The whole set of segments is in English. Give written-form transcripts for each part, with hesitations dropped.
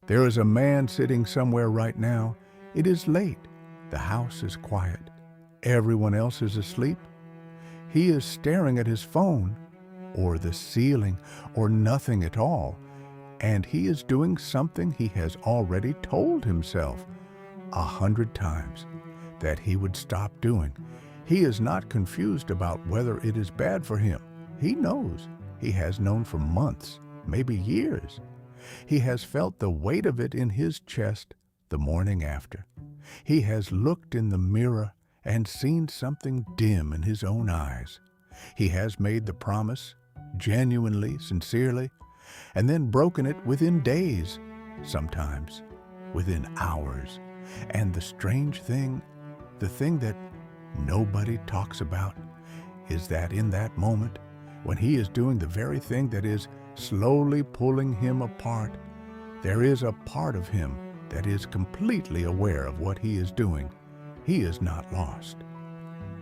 There is a man sitting somewhere right now. It is late. The house is quiet. Everyone else is asleep. He is staring at his phone, or the ceiling, or nothing at all, and he is doing something he has already told himself 100 times that he would stop doing. He is not confused about whether it is bad for him. He knows. He has known for months, maybe years. He has felt the weight of it in his chest the morning after. He has looked in the mirror and seen something dim in his own eyes. He has made the promise, genuinely, sincerely, and then broken it within days, sometimes within hours. And the strange thing, the thing that nobody talks about, is that in that moment, when he is doing the very thing that is slowly pulling him apart, there is a part of him that is completely aware of what he is doing. He is not lost.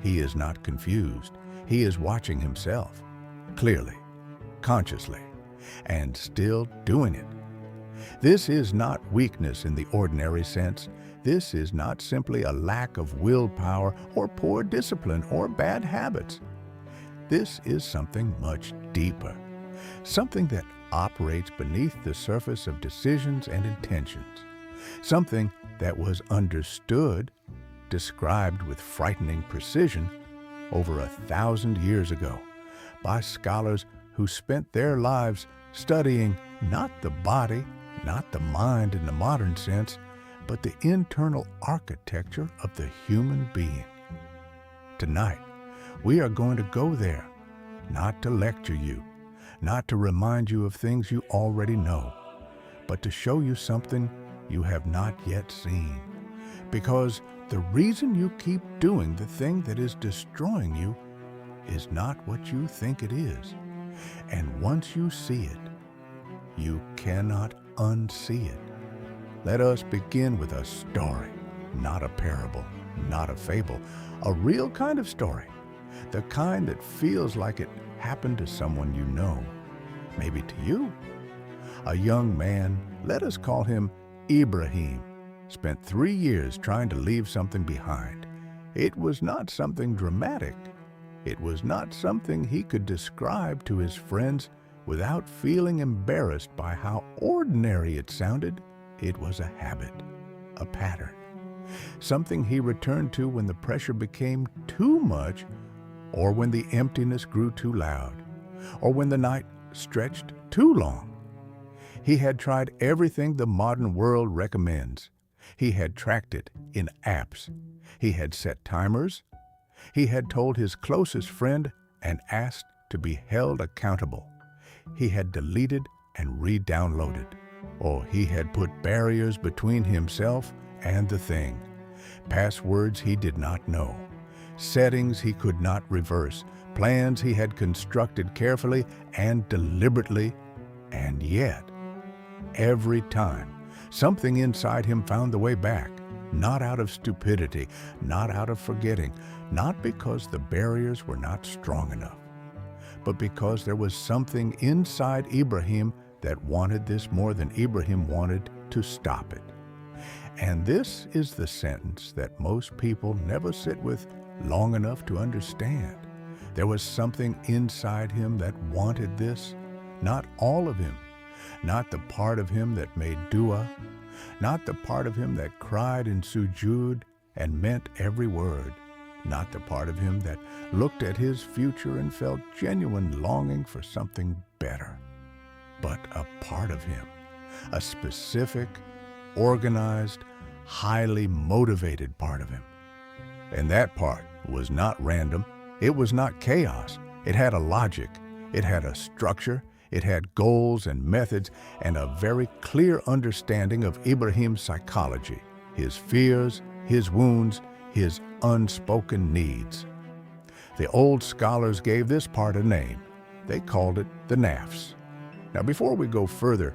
He is not confused. He is watching himself, clearly, consciously, and still doing it. This is not weakness in the ordinary sense. This is not simply a lack of willpower or poor discipline or bad habits. This is something much deeper, something that operates beneath the surface of decisions and intentions, something that was understood, described with frightening precision over 1,000 years ago by scholars who spent their lives studying not the body, not the mind in the modern sense, but the internal architecture of the human being. Tonight, we are going to go there, not to lecture you, not to remind you of things you already know, but to show you something you have not yet seen. Because the reason you keep doing the thing that is destroying you is not what you think it is. And once you see it, you cannot unsee it. Let us begin with a story, not a parable, not a fable, a real kind of story, the kind that feels like it happened to someone you know, maybe to you. A young man, let us call him Ibrahim, spent 3 years trying to leave something behind. It was not something dramatic. It was not something he could describe to his friends without feeling embarrassed by how ordinary it sounded. It was a habit, a pattern, something he returned to when the pressure became too much, or when the emptiness grew too loud, or when the night stretched too long. He had tried everything the modern world recommends. He had tracked it in apps. He had set timers. He had told his closest friend and asked to be held accountable. He had deleted and re-downloaded. Or he had put barriers between himself and the thing. Passwords he did not know. Settings he could not reverse. Plans he had constructed carefully and deliberately. And yet, every time, something inside him found the way back, not out of stupidity, not out of forgetting, not because the barriers were not strong enough, but because there was something inside Ibrahim that wanted this more than Ibrahim wanted to stop it. And this is the sentence that most people never sit with long enough to understand. There was something inside him that wanted this, not all of him, not the part of him that made dua, not the part of him that cried in sujud and meant every word, not the part of him that looked at his future and felt genuine longing for something better, but a part of him, a specific, organized, highly motivated part of him. And that part was not random. It was not chaos. It had a logic. It had a structure. It had goals and methods and a very clear understanding of Ibrahim's psychology, his fears, his wounds, his unspoken needs. The old scholars gave this part a name. They called it the Nafs. Now, before we go further,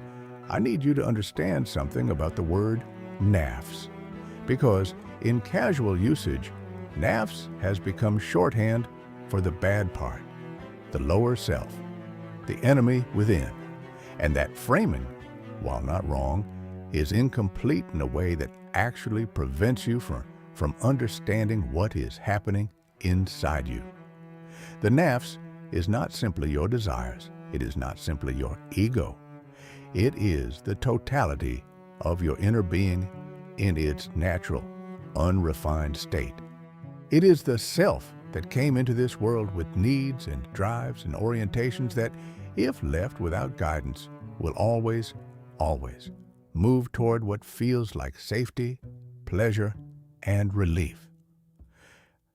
I need you to understand something about the word Nafs, because in casual usage, Nafs has become shorthand for the bad part, the lower self, the enemy within. And that framing, while not wrong, is incomplete in a way that actually prevents you from understanding what is happening inside you. The nafs is not simply your desires. It is not simply your ego. It is the totality of your inner being in its natural, unrefined state. It is the self that came into this world with needs and drives and orientations that, if left without guidance, will always move toward what feels like safety, pleasure, and relief.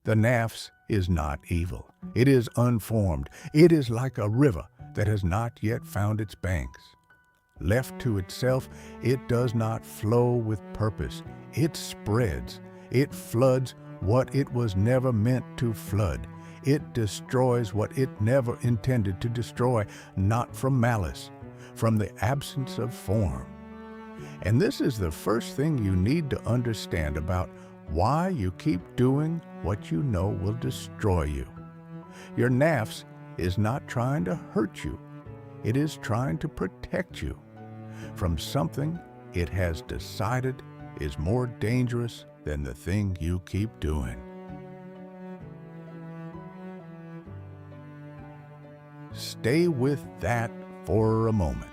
The nafs is not evil. It is unformed. It is like a river that has not yet found its banks. Left to itself, it does not flow with purpose. It spreads. It floods what it was never meant to flood. It destroys what it never intended to destroy, not from malice, from the absence of form. And this is the first thing you need to understand about why you keep doing what you know will destroy you. Your nafs is not trying to hurt you. It is trying to protect you from something it has decided is more dangerous than the thing you keep doing. Stay with that for a moment,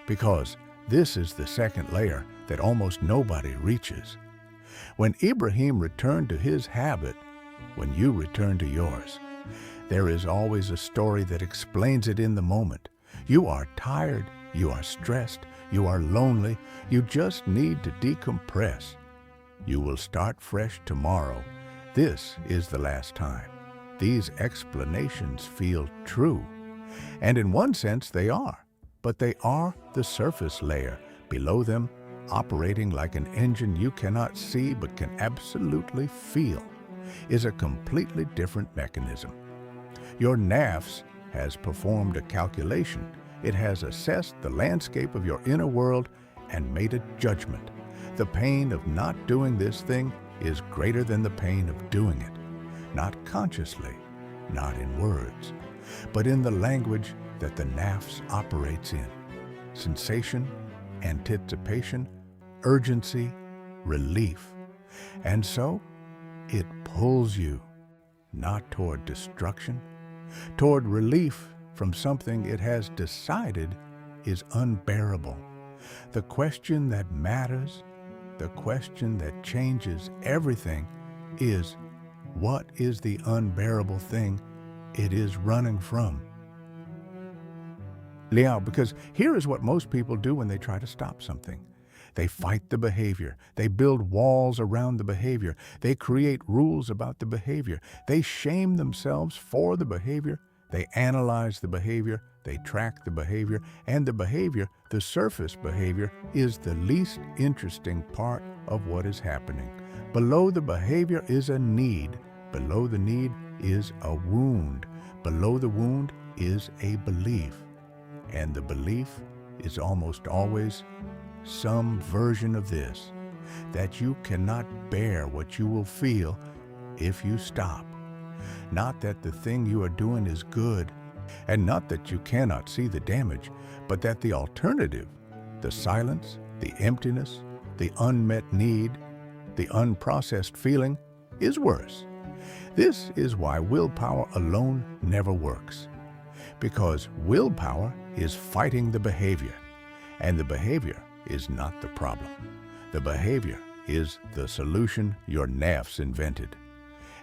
because this is the second layer that almost nobody reaches. When Ibrahim returned to his habit, when you return to yours, there is always a story that explains it in the moment. You are tired, you are stressed, you are lonely, you just need to decompress. You will start fresh tomorrow. This is the last time. These explanations feel true. And in one sense they are, but they are the surface layer. Below them, operating like an engine you cannot see but can absolutely feel, is a completely different mechanism. Your nafs has performed a calculation. It has assessed the landscape of your inner world and made a judgment. The pain of not doing this thing is greater than the pain of doing it, not consciously, not in words, but in the language that the nafs operates in. Sensation, anticipation, urgency, relief. And so, it pulls you, not toward destruction, toward relief from something it has decided is unbearable. The question that matters, the question that changes everything is, what is the unbearable thing it is running from? Because here is what most people do when they try to stop something. They fight the behavior. They build walls around the behavior. They create rules about the behavior. They shame themselves for the behavior. They analyze the behavior. They track the behavior. And the behavior, the surface behavior, is the least interesting part of what is happening. Below the behavior is a need. Below the need is a wound. Below the wound is a belief. And the belief is almost always some version of this, that you cannot bear what you will feel if you stop. Not that the thing you are doing is good, and not that you cannot see the damage, but that the alternative, the silence, the emptiness, the unmet need, the unprocessed feeling, is worse. This is why willpower alone never works. Because willpower is fighting the behavior, and the behavior is not the problem. The behavior is the solution your nafs invented.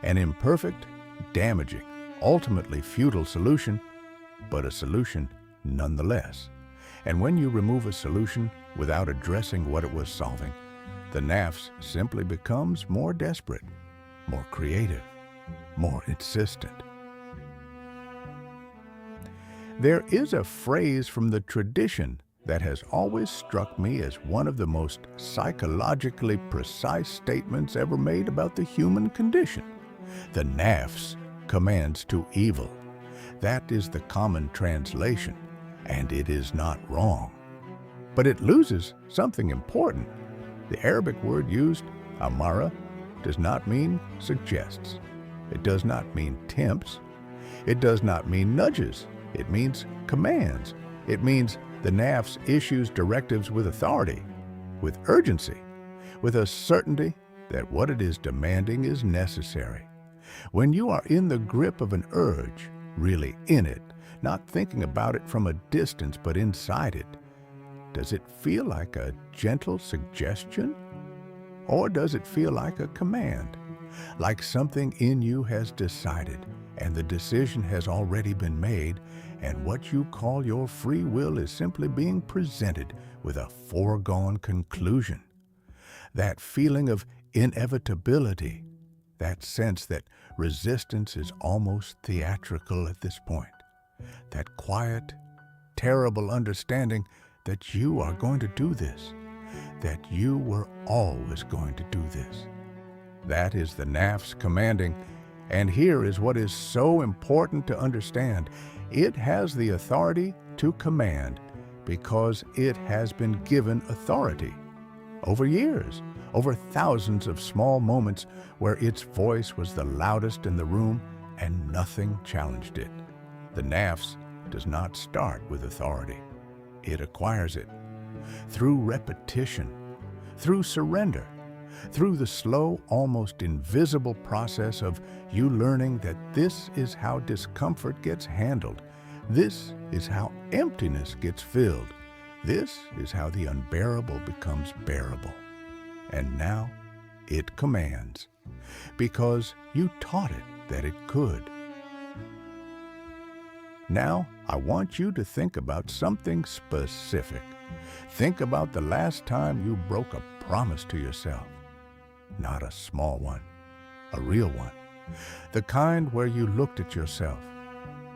An imperfect, damaging, ultimately futile solution, but a solution nonetheless. And when you remove a solution without addressing what it was solving, the nafs simply becomes more desperate, more creative, more insistent. There is a phrase from the tradition that has always struck me as one of the most psychologically precise statements ever made about the human condition. The nafs commands to evil. That is the common translation, and it is not wrong. But it loses something important. The Arabic word used, amara, does not mean suggests. It does not mean tempts. It does not mean nudges. It means commands. It means the nafs issues directives with authority. with urgency, with a certainty that what it is demanding is necessary. When you are in the grip of an urge, really in it, not thinking about it from a distance but inside it, does it feel like a gentle suggestion? Or does it feel like a command? Like something in you has decided, and the decision has already been made, and what you call your free will is simply being presented with a foregone conclusion. That feeling of inevitability, that sense that resistance is almost theatrical at this point, that quiet, terrible understanding that you are going to do this, that you were always going to do this. That is the Nafs commanding, and here is what is so important to understand. It has the authority to command because it has been given authority. Over years, over thousands of small moments where its voice was the loudest in the room and nothing challenged it. The Nafs does not start with authority. It acquires it through repetition, through surrender, through the slow, almost invisible process of you learning that this is how discomfort gets handled. This is how emptiness gets filled. This is how the unbearable becomes bearable. And now it commands, because you taught it that it could. Now, I want you to think about something specific. Think about the last time you broke a promise to yourself. Not a small one, a real one. The kind where you looked at yourself,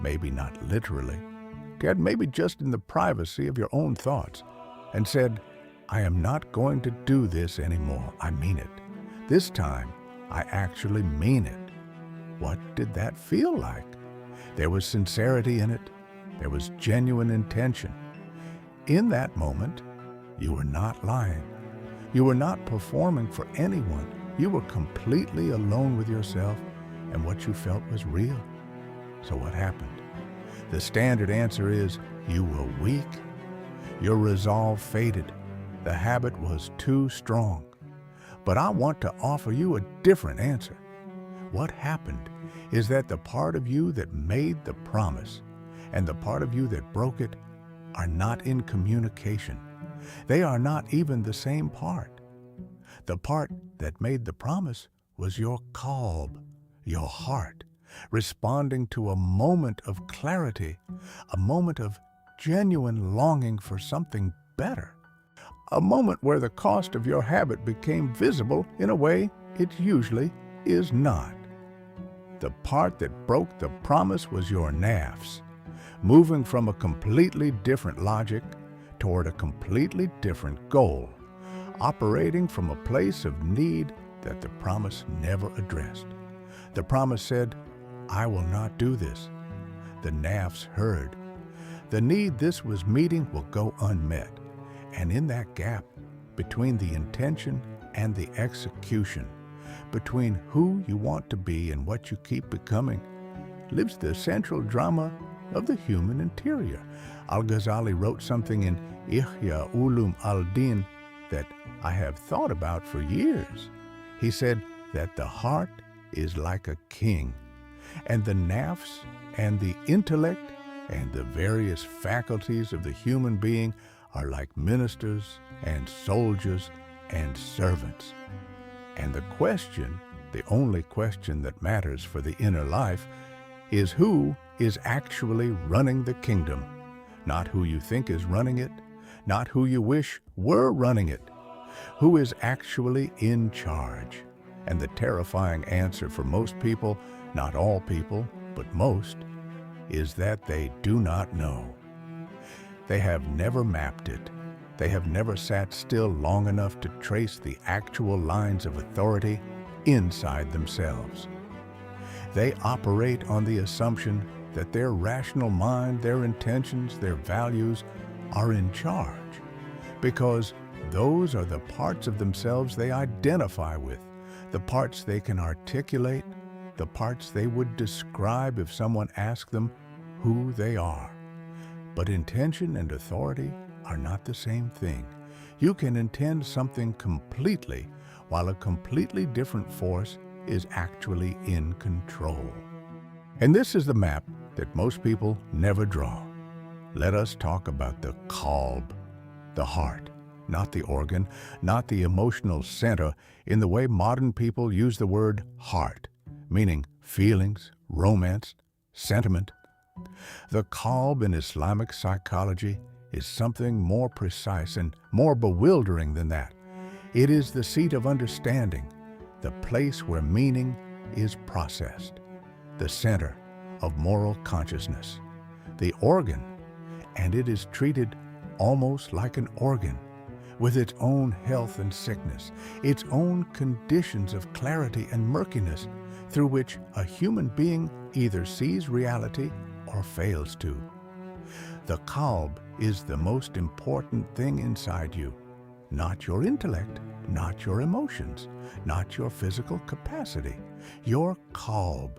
maybe not literally, yet maybe just in the privacy of your own thoughts, and said, I am not going to do this anymore. I mean it. This time, I actually mean it. What did that feel like? There was sincerity in it. There was genuine intention. In that moment, you were not lying. You were not performing for anyone. You were completely alone with yourself, and what you felt was real. So what happened? The standard answer is you were weak. Your resolve faded. The habit was too strong. But I want to offer you a different answer. What happened is that the part of you that made the promise and the part of you that broke it are not in communication. They are not even the same part. The part that made the promise was your Qalb, your heart, responding to a moment of clarity, a moment of genuine longing for something better, a moment where the cost of your habit became visible in a way it usually is not. The part that broke the promise was your Nafs, moving from a completely different logic toward a completely different goal, operating from a place of need that the promise never addressed. The promise said, I will not do this. The Nafs heard. The need this was meeting will go unmet. And in that gap, between the intention and the execution, between who you want to be and what you keep becoming, lives the central drama of the human interior. Al-Ghazali wrote something in Ihya Ulum al-Din that I have thought about for years. He said that the heart is like a king, and the nafs and the intellect and the various faculties of the human being are like ministers and soldiers and servants. And the question, the only question that matters for the inner life, is who is actually running the kingdom. Not who you think is running it, not who you wish were running it. Who is actually in charge? And the terrifying answer for most people, not all people, but most, is that they do not know. They have never mapped it. They have never sat still long enough to trace the actual lines of authority inside themselves. They operate on the assumption that their rational mind, their intentions, their values are in charge, because those are the parts of themselves they identify with, the parts they can articulate, the parts they would describe if someone asked them who they are. But intention and authority are not the same thing. You can intend something completely while a completely different force is actually in control. And this is the map that most people never draw. Let us talk about the Qalb, the heart, not the organ, not the emotional center in the way modern people use the word heart, meaning feelings, romance, sentiment. The Qalb in Islamic psychology is something more precise and more bewildering than that. It is the seat of understanding, the place where meaning is processed, the center of moral consciousness, the organ, and it is treated almost like an organ, with its own health and sickness, its own conditions of clarity and murkiness through which a human being either sees reality or fails to. The Qalb is the most important thing inside you, not your intellect, not your emotions, not your physical capacity, your Qalb.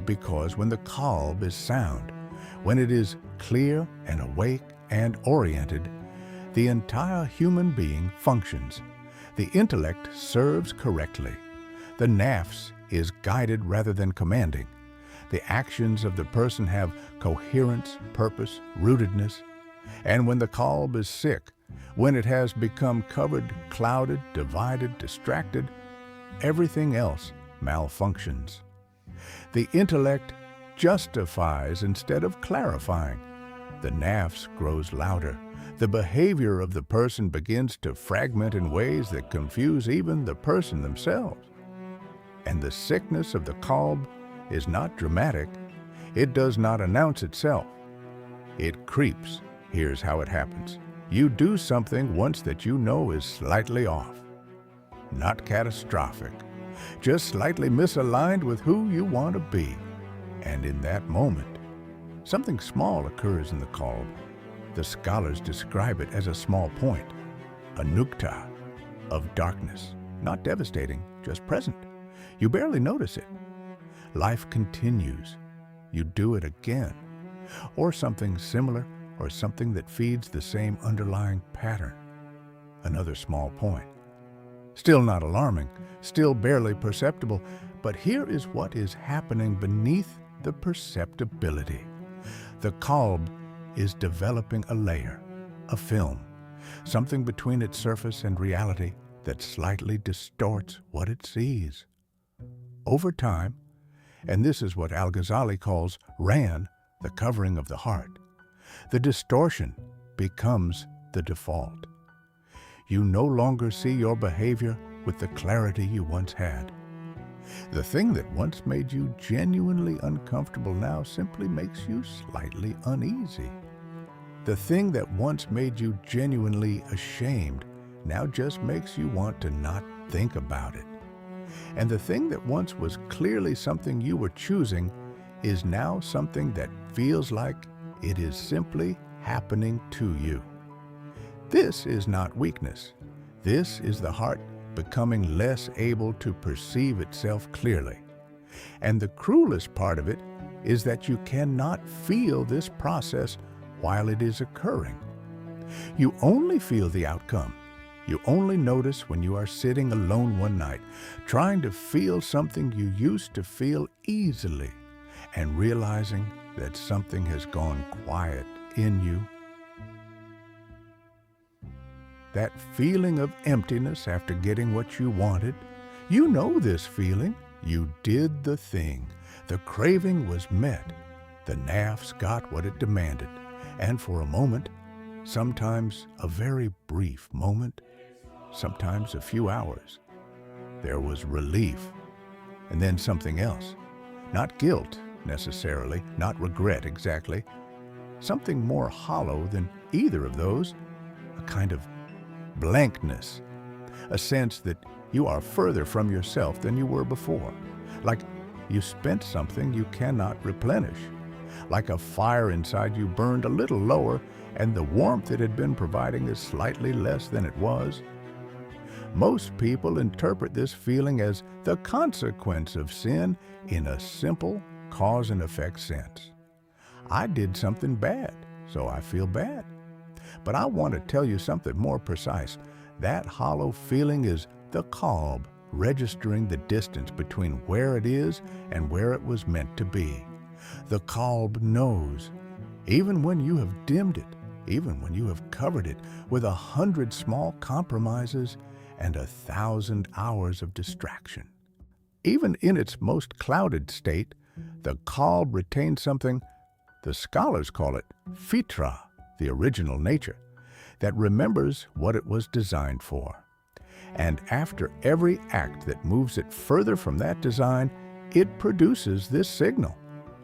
Because when the Qalb is sound, when it is clear and awake and oriented, the entire human being functions. The intellect serves correctly. The Nafs is guided rather than commanding. The actions of the person have coherence, purpose, rootedness. And when the Qalb is sick, when it has become covered, clouded, divided, distracted, everything else malfunctions. The intellect justifies instead of clarifying. The Nafs grows louder. The behavior of the person begins to fragment in ways that confuse even the person themselves. And the sickness of the Qalb is not dramatic. It does not announce itself. It creeps. Here's how it happens. You do something once that you know is slightly off. Not catastrophic, just slightly misaligned with who you want to be. And in that moment, something small occurs in the Qalb. The scholars describe it as a small point, a nukta of darkness, not devastating, just present. You barely notice it. Life continues. You do it again, or something similar, or something that feeds the same underlying pattern. Another small point. Still not alarming, still barely perceptible, but here is what is happening beneath the perceptibility. The Qalb is developing a layer, a film, something between its surface and reality that slightly distorts what it sees. Over time, and this is what Al-Ghazali calls ran, the covering of the heart, the distortion becomes the default. You no longer see your behavior with the clarity you once had. The thing that once made you genuinely uncomfortable now simply makes you slightly uneasy. The thing that once made you genuinely ashamed now just makes you want to not think about it. And the thing that once was clearly something you were choosing is now something that feels like it is simply happening to you. This is not weakness. This is the heart becoming less able to perceive itself clearly. And the cruelest part of it is that you cannot feel this process while it is occurring. You only feel the outcome. You only notice when you are sitting alone one night, trying to feel something you used to feel easily, and realizing that something has gone quiet in you. That feeling of emptiness after getting what you wanted, you know this feeling. You did the thing. The craving was met. The Nafs got what it demanded. And for a moment, sometimes a very brief moment, sometimes a few hours, there was relief. And then something else. Not guilt, necessarily, not regret exactly. Something more hollow than either of those, a kind of blankness, a sense that you are further from yourself than you were before, like you spent something you cannot replenish, like a fire inside you burned a little lower and the warmth it had been providing is slightly less than it was. Most people interpret this feeling as the consequence of sin in a simple cause and effect sense. I did something bad, so I feel bad. But I want to tell you something more precise. That hollow feeling is the Qalb, registering the distance between where it is and where it was meant to be. The Qalb knows, even when you have dimmed it, even when you have covered it with 100 small compromises and 1,000 hours of distraction. Even in its most clouded state, the Qalb retains something, the scholars call it fitra, the original nature, that remembers what it was designed for. And after every act that moves it further from that design, it produces this signal,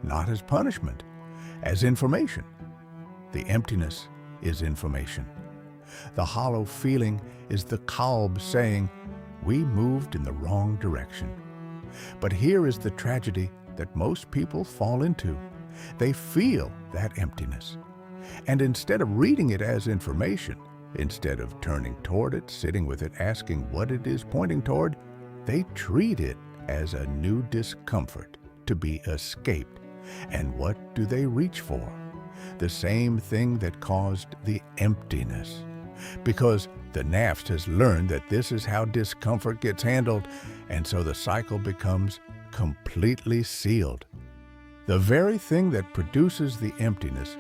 not as punishment, as information. The emptiness is information. The hollow feeling is the Qalb saying, we moved in the wrong direction. But here is the tragedy that most people fall into. They feel that emptiness. And instead of reading it as information, instead of turning toward it, sitting with it, asking what it is pointing toward, they treat it as a new discomfort to be escaped. And what do they reach for? The same thing that caused the emptiness. Because the Nafs has learned that this is how discomfort gets handled, and so the cycle becomes completely sealed. The very thing that produces the emptiness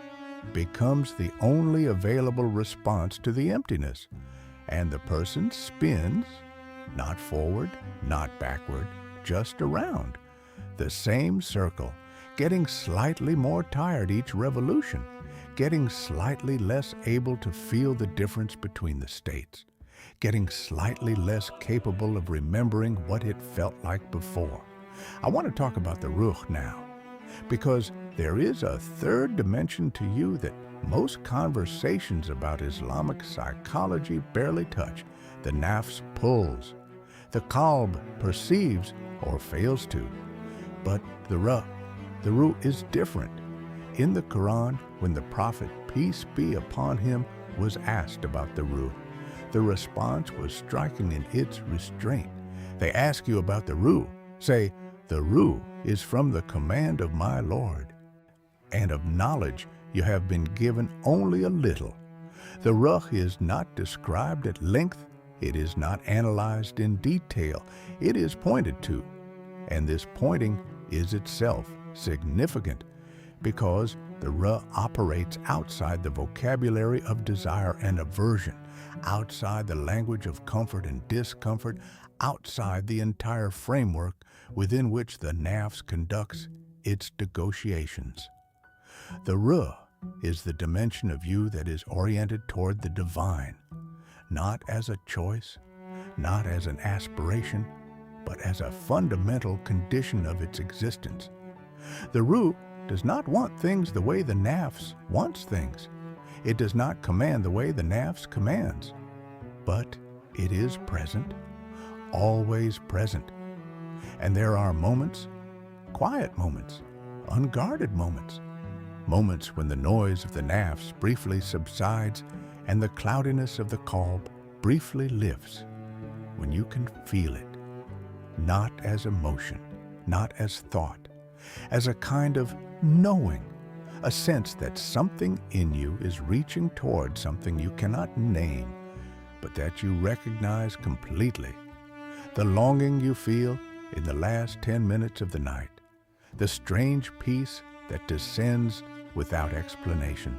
becomes the only available response to the emptiness, and the person spins, not forward, not backward, just around, the same circle, getting slightly more tired each revolution, getting slightly less able to feel the difference between the states, getting slightly less capable of remembering what it felt like before. I want to talk about the ruh now, because there is a third dimension to you that most conversations about Islamic psychology barely touch. The Nafs pulls. The Qalb perceives or fails to. But the ruh is different. In the Quran, when the Prophet, peace be upon him, was asked about the ruh, the response was striking in its restraint. They ask you about the ruh, say, the ruh is from the command of my Lord, and of knowledge you have been given only a little. The ruh is not described at length, it is not analyzed in detail, it is pointed to, and this pointing is itself significant, because the ruh operates outside the vocabulary of desire and aversion, outside the language of comfort and discomfort, outside the entire framework within which the Nafs conducts its negotiations. The ruh is the dimension of you that is oriented toward the divine, not as a choice, not as an aspiration, but as a fundamental condition of its existence. The ruh does not want things the way the Nafs wants things. It does not command the way the Nafs commands. But it is present, always present. And there are moments, quiet moments, unguarded moments, moments when the noise of the Nafs briefly subsides and the cloudiness of the Qalb briefly lifts, when you can feel it, not as emotion, not as thought, as a kind of knowing, a sense that something in you is reaching toward something you cannot name, but that you recognize completely. The longing you feel in the last 10 minutes of the night, the strange peace that descends without explanation.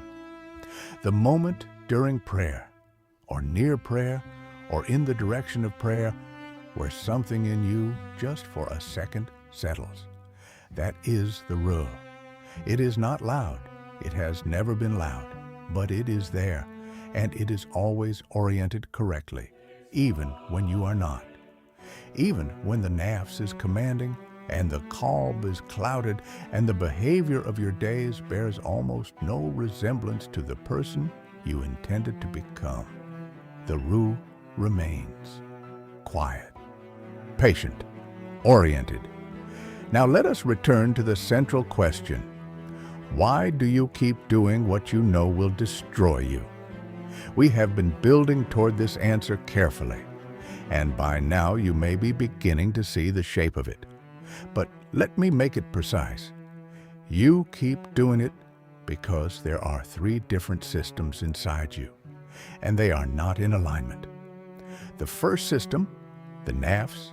The moment during prayer, or near prayer, or in the direction of prayer, where something in you just for a second settles. That is the ruh. It is not loud. It has never been loud, but it is there, and it is always oriented correctly, even when you are not. Even when the Nafs is commanding, and the Qalb is clouded, and the behavior of your days bears almost no resemblance to the person you intended to become. The ruh remains quiet, patient, oriented. Now let us return to the central question. Why do you keep doing what you know will destroy you? We have been building toward this answer carefully, and by now you may be beginning to see the shape of it. But let me make it precise. You keep doing it because there are 3 different systems inside you. and they are not in alignment. The first system, the Nafs,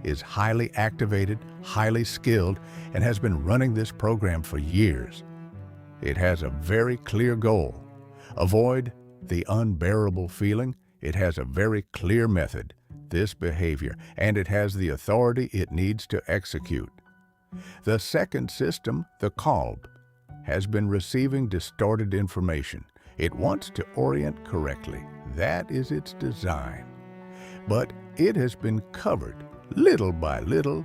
is highly activated, highly skilled, and has been running this program for years. It has a very clear goal. Avoid the unbearable feeling. It has a very clear method, this behavior, and it has the authority it needs to execute. The second system, the Qalb, has been receiving distorted information. It wants to orient correctly. That is its design. But it has been covered little by little,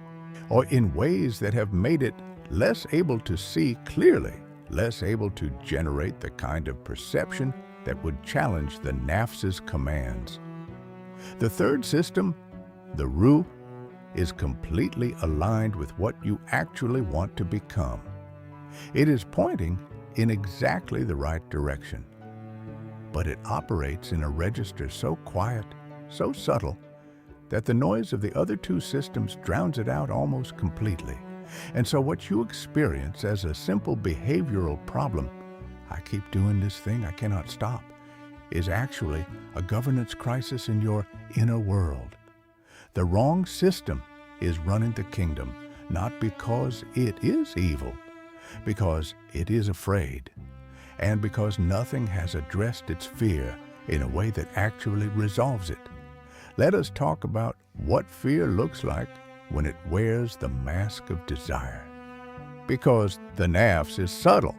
or in ways that have made it less able to see clearly, less able to generate the kind of perception that would challenge the Nafs's commands. The third system, the Ruh, is completely aligned with what you actually want to become. It is pointing in exactly the right direction, but it operates in a register so quiet, so subtle, that the noise of the other two systems drowns it out almost completely. And so what you experience as a simple behavioral problem, I keep doing this thing, I cannot stop, is actually a governance crisis in your inner world. The wrong system is running the kingdom, not because it is evil, because it is afraid, and because nothing has addressed its fear in a way that actually resolves it. Let us talk about what fear looks like when it wears the mask of desire. Because the Nafs is subtle.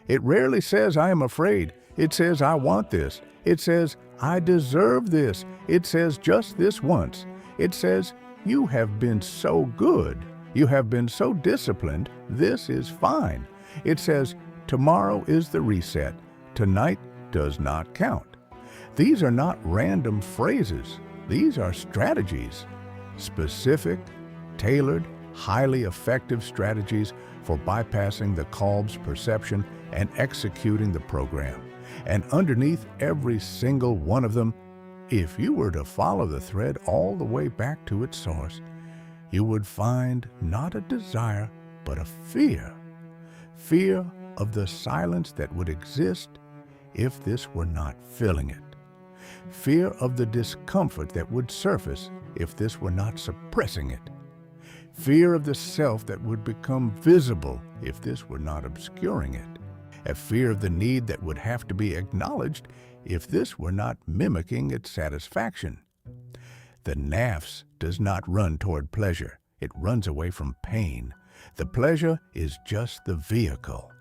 It rarely says, I am afraid. It says, I want this. It says, I deserve this. It says, just this once. It says, you have been so good. You have been so disciplined. This is fine. It says, tomorrow is the reset. Tonight does not count. These are not random phrases. These are strategies, specific, tailored, highly effective strategies for bypassing the Qalb's perception and executing the program. And underneath every single one of them, if you were to follow the thread all the way back to its source, you would find not a desire, but a fear. Fear of the silence that would exist if this were not filling it. Fear of the discomfort that would surface if this were not suppressing it. Fear of the self that would become visible if this were not obscuring it. A fear of the need that would have to be acknowledged if this were not mimicking its satisfaction. The Nafs does not run toward pleasure. It runs away from pain. The pleasure is just the vehicle.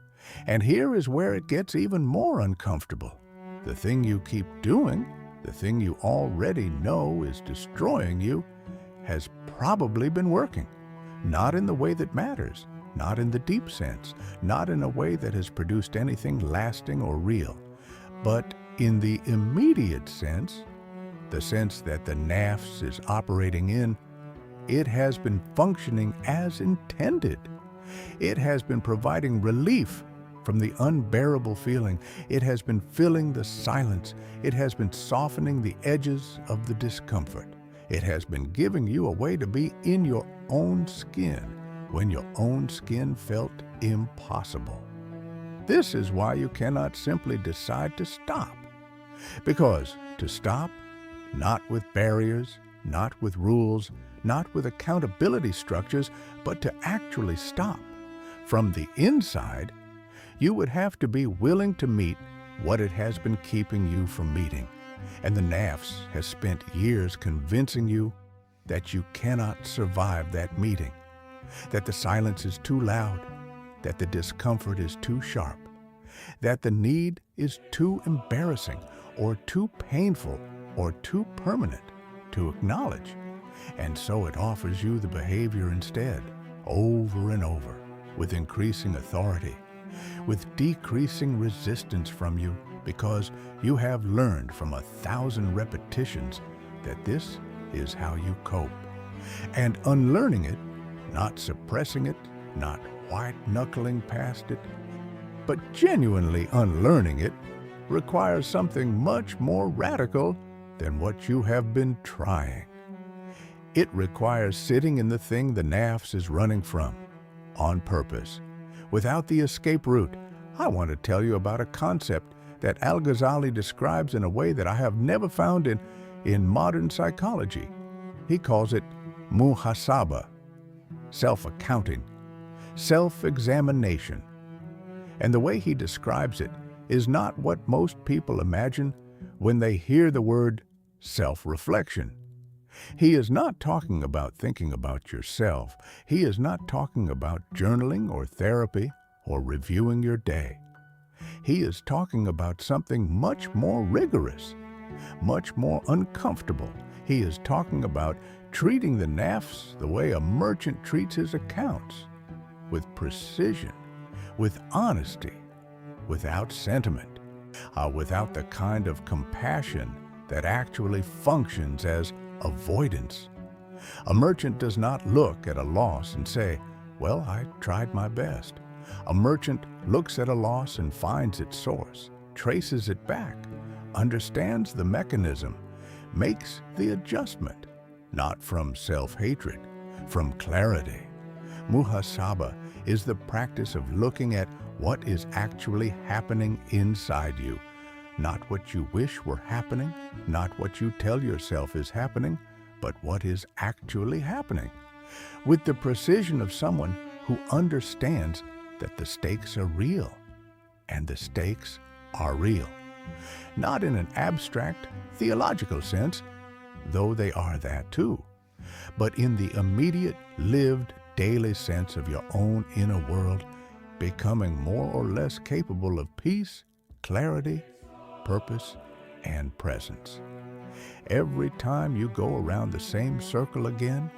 And here is where it gets even more uncomfortable. The thing you keep doing, the thing you already know is destroying you, has probably been working. Not in the way that matters, not in the deep sense, not in a way that has produced anything lasting or real, but in the immediate sense, the sense that the Nafs is operating in, it has been functioning as intended. It has been providing relief from the unbearable feeling. It has been filling the silence. It has been softening the edges of the discomfort. It has been giving you a way to be in your own skin when your own skin felt impossible. This is why you cannot simply decide to stop. Because to stop, not with barriers, not with rules, not with accountability structures, but to actually stop from the inside, you would have to be willing to meet what it has been keeping you from meeting. And the Nafs has spent years convincing you that you cannot survive that meeting, that the silence is too loud, that the discomfort is too sharp, that the need is too embarrassing or too painful or too permanent to acknowledge. And so it offers you the behavior instead, over and over, with increasing authority, with decreasing resistance from you, because you have learned from 1,000 repetitions that this is how you cope. And unlearning it, not suppressing it, not white-knuckling past it, but genuinely unlearning it, requires something much more radical than what you have been trying. It requires sitting in the thing the Nafs is running from, on purpose, without the escape route. I want to tell you about a concept that Al-Ghazali describes in a way that I have never found in modern psychology. He calls it muhasaba, self-accounting, self-examination. And the way he describes it is not what most people imagine when they hear the word self-reflection. He is not talking about thinking about yourself. He is not talking about journaling or therapy or reviewing your day. He is talking about something much more rigorous, much more uncomfortable. He is talking about treating the Nafs the way a merchant treats his accounts, with precision, with honesty, without sentiment, without the kind of compassion that actually functions as avoidance. A merchant does not look at a loss and say, "Well, I tried my best." A merchant looks at a loss and finds its source, traces it back, understands the mechanism, makes the adjustment, not from self-hatred, from clarity. Muhasaba is the practice of looking at what is actually happening inside you, not what you wish were happening, not what you tell yourself is happening, but what is actually happening, with the precision of someone who understands that the stakes are real, and the stakes are real. Not in an abstract, theological sense, though they are that too, but in the immediate, lived, daily sense of your own inner world becoming more or less capable of peace, clarity, purpose, and presence. Every time you go around the same circle again,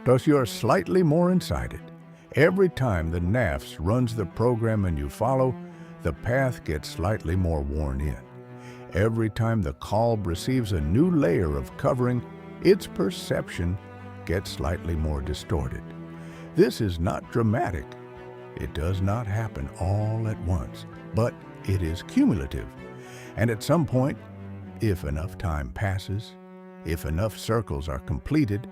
thus you are slightly more inside it. Every time the Nafs runs the program and you follow, the path gets slightly more worn in. Every time the Qalb receives a new layer of covering, its perception gets slightly more distorted. This is not dramatic. It does not happen all at once, but it is cumulative. And at some point, if enough time passes, if enough circles are completed,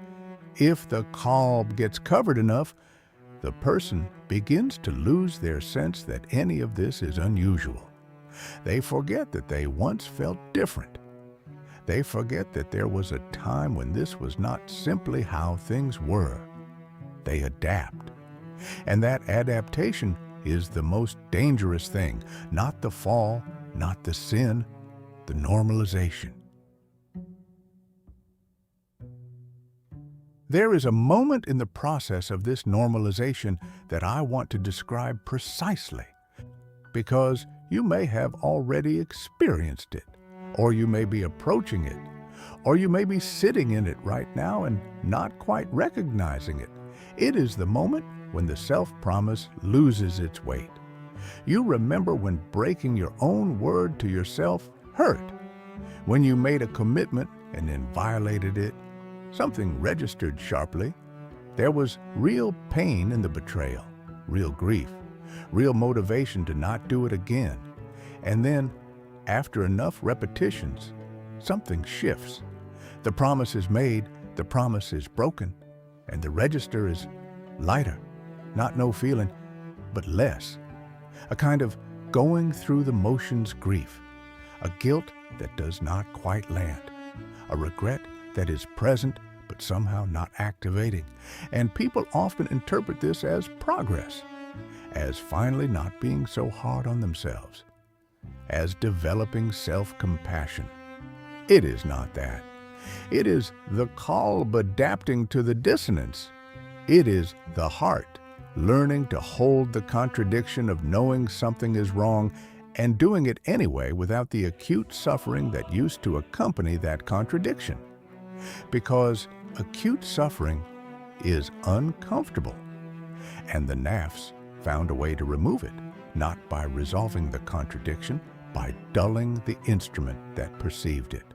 if the Qalb gets covered enough, the person begins to lose their sense that any of this is unusual. They forget that they once felt different. They forget that there was a time when this was not simply how things were. They adapt. And that adaptation is the most dangerous thing, not the fall, not the sin, the normalization. There is a moment in the process of this normalization that I want to describe precisely, because you may have already experienced it, or you may be approaching it, or you may be sitting in it right now and not quite recognizing it. It is the moment when the self-promise loses its weight. You remember when breaking your own word to yourself hurt, when you made a commitment and then violated it. Something registered sharply. There was real pain in the betrayal, real grief, real motivation to not do it again. And then, after enough repetitions, something shifts. The promise is made, the promise is broken, and the register is lighter. Not no feeling, but less. A kind of going through the motions grief, a guilt that does not quite land, a regret that is present but somehow not activating. And people often interpret this as progress, as finally not being so hard on themselves, as developing self-compassion. It is not that. It is the Qalb adapting to the dissonance. It is the heart learning to hold the contradiction of knowing something is wrong and doing it anyway without the acute suffering that used to accompany that contradiction. Because acute suffering is uncomfortable, and the Nafs found a way to remove it, not by resolving the contradiction, by dulling the instrument that perceived it.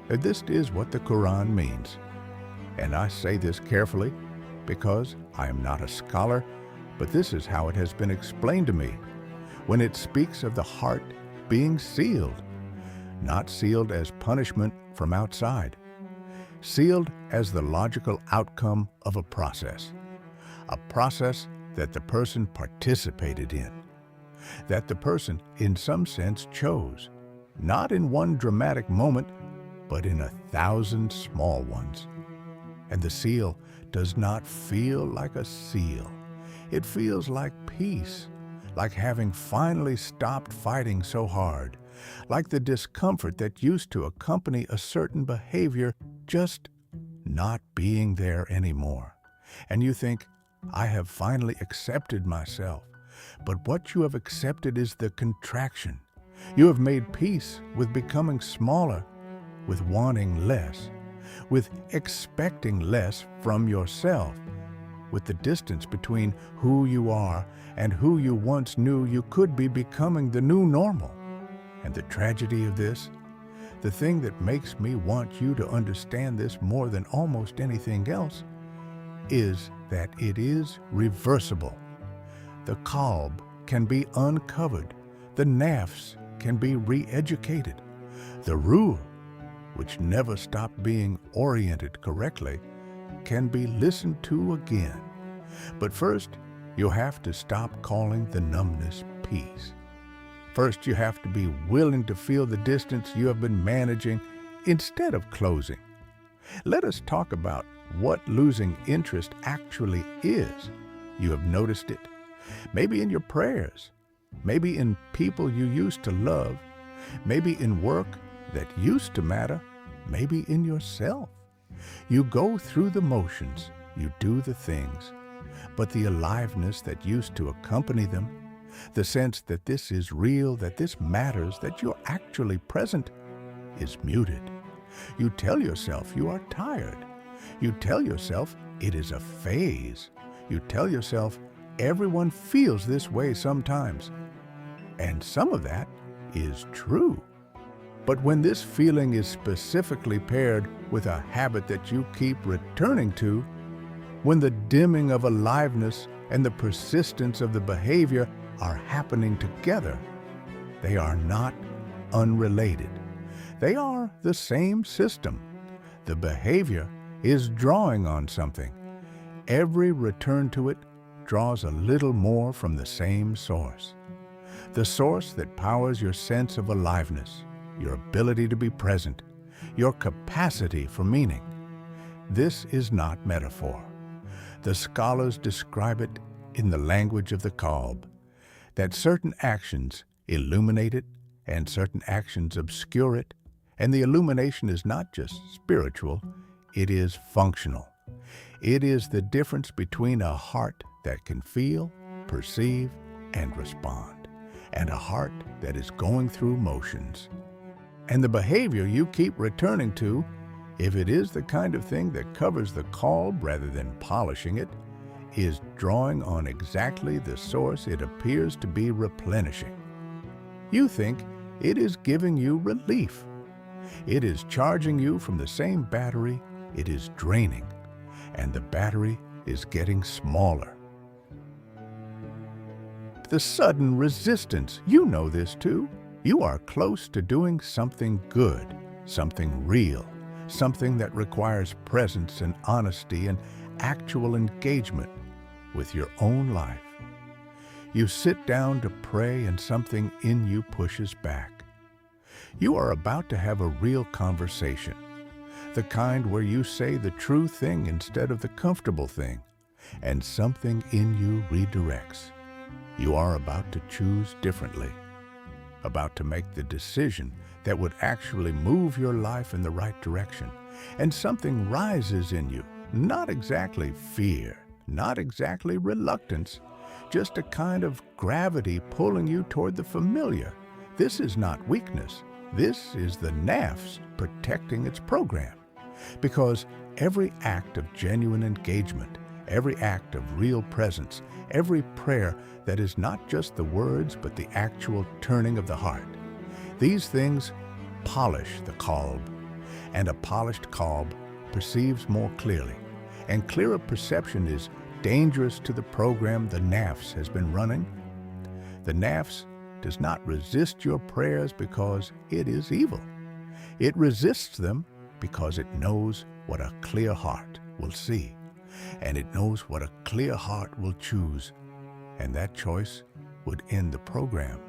This is what the Quran means, and I say this carefully because I am not a scholar, but this is how it has been explained to me when it speaks of the heart being sealed, not sealed as punishment from outside, sealed as the logical outcome of a process that the person participated in, that the person, in some sense, chose, not in one dramatic moment, but in 1,000 small ones. And the seal does not feel like a seal. It feels like peace, like having finally stopped fighting so hard, like the discomfort that used to accompany a certain behavior just not being there anymore. And you think, I have finally accepted myself. But what you have accepted is the contraction. You have made peace with becoming smaller, with wanting less, with expecting less from yourself, with the distance between who you are and who you once knew you could be becoming the new normal. And the tragedy of this, the thing that makes me want you to understand this more than almost anything else, is that it is reversible. The Qalb can be uncovered. The Nafs can be re-educated. The Ruh, which never stopped being oriented correctly, can be listened to again. But first, you have to stop calling the numbness peace. First, you have to be willing to feel the distance you have been managing instead of closing. Let us talk about what losing interest actually is. You have noticed it. Maybe in your prayers, maybe in people you used to love, maybe in work that used to matter, maybe in yourself. You go through the motions, you do the things, but the aliveness that used to accompany them, the sense that this is real, that this matters, that you're actually present, is muted. You tell yourself you are tired. You tell yourself it is a phase. You tell yourself everyone feels this way sometimes. And some of that is true. But when this feeling is specifically paired with a habit that you keep returning to, when the dimming of aliveness and the persistence of the behavior are happening together, they are not unrelated. They are the same system. The behavior is drawing on something. Every return to it draws a little more from the same source. The source that powers your sense of aliveness, your ability to be present, your capacity for meaning. This is not metaphor. The scholars describe it in the language of the Qalb, that certain actions illuminate it and certain actions obscure it, and the illumination is not just spiritual, it is functional. It is the difference between a heart that can feel, perceive, and respond, and a heart that is going through motions. And the behavior you keep returning to, if it is the kind of thing that covers the Qalb rather than polishing it, is drawing on exactly the source it appears to be replenishing. You think it is giving you relief. It is charging you from the same battery it is draining, and the battery is getting smaller. The sudden resistance, you know this too. You are close to doing something good, something real, something that requires presence and honesty and actual engagement with your own life. You sit down to pray and something in you pushes back. You are about to have a real conversation, the kind where you say the true thing instead of the comfortable thing, and something in you redirects. You are about to choose differently, about to make the decision that would actually move your life in the right direction, and something rises in you, not exactly fear, not exactly reluctance, just a kind of gravity pulling you toward the familiar. This is not weakness. This is the Nafs protecting its program. Because every act of genuine engagement, every act of real presence, every prayer that is not just the words but the actual turning of the heart, these things polish the Qalb, and a polished Qalb perceives more clearly, and clearer perception is dangerous to the program the Nafs has been running. The Nafs does not resist your prayers because it is evil. It resists them because it knows what a clear heart will see, and it knows what a clear heart will choose, and that choice would end the program.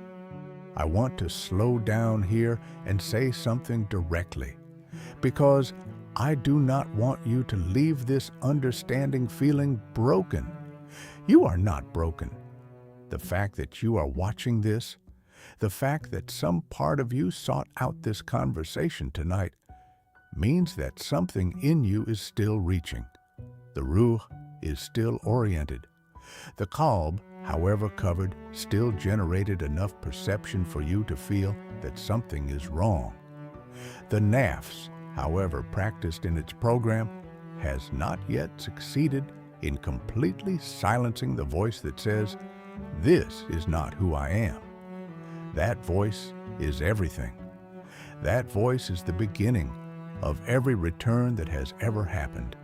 I want to slow down here and say something directly, because I do not want you to leave this understanding feeling broken. You are not broken. The fact that you are watching this, the fact that some part of you sought out this conversation tonight, means that something in you is still reaching. The Ruh is still oriented. The Qalb, however covered, still generated enough perception for you to feel that something is wrong. The Nafs, however practiced in its program, has not yet succeeded in completely silencing the voice that says, "This is not who I am." That voice is everything. That voice is the beginning of every return that has ever happened.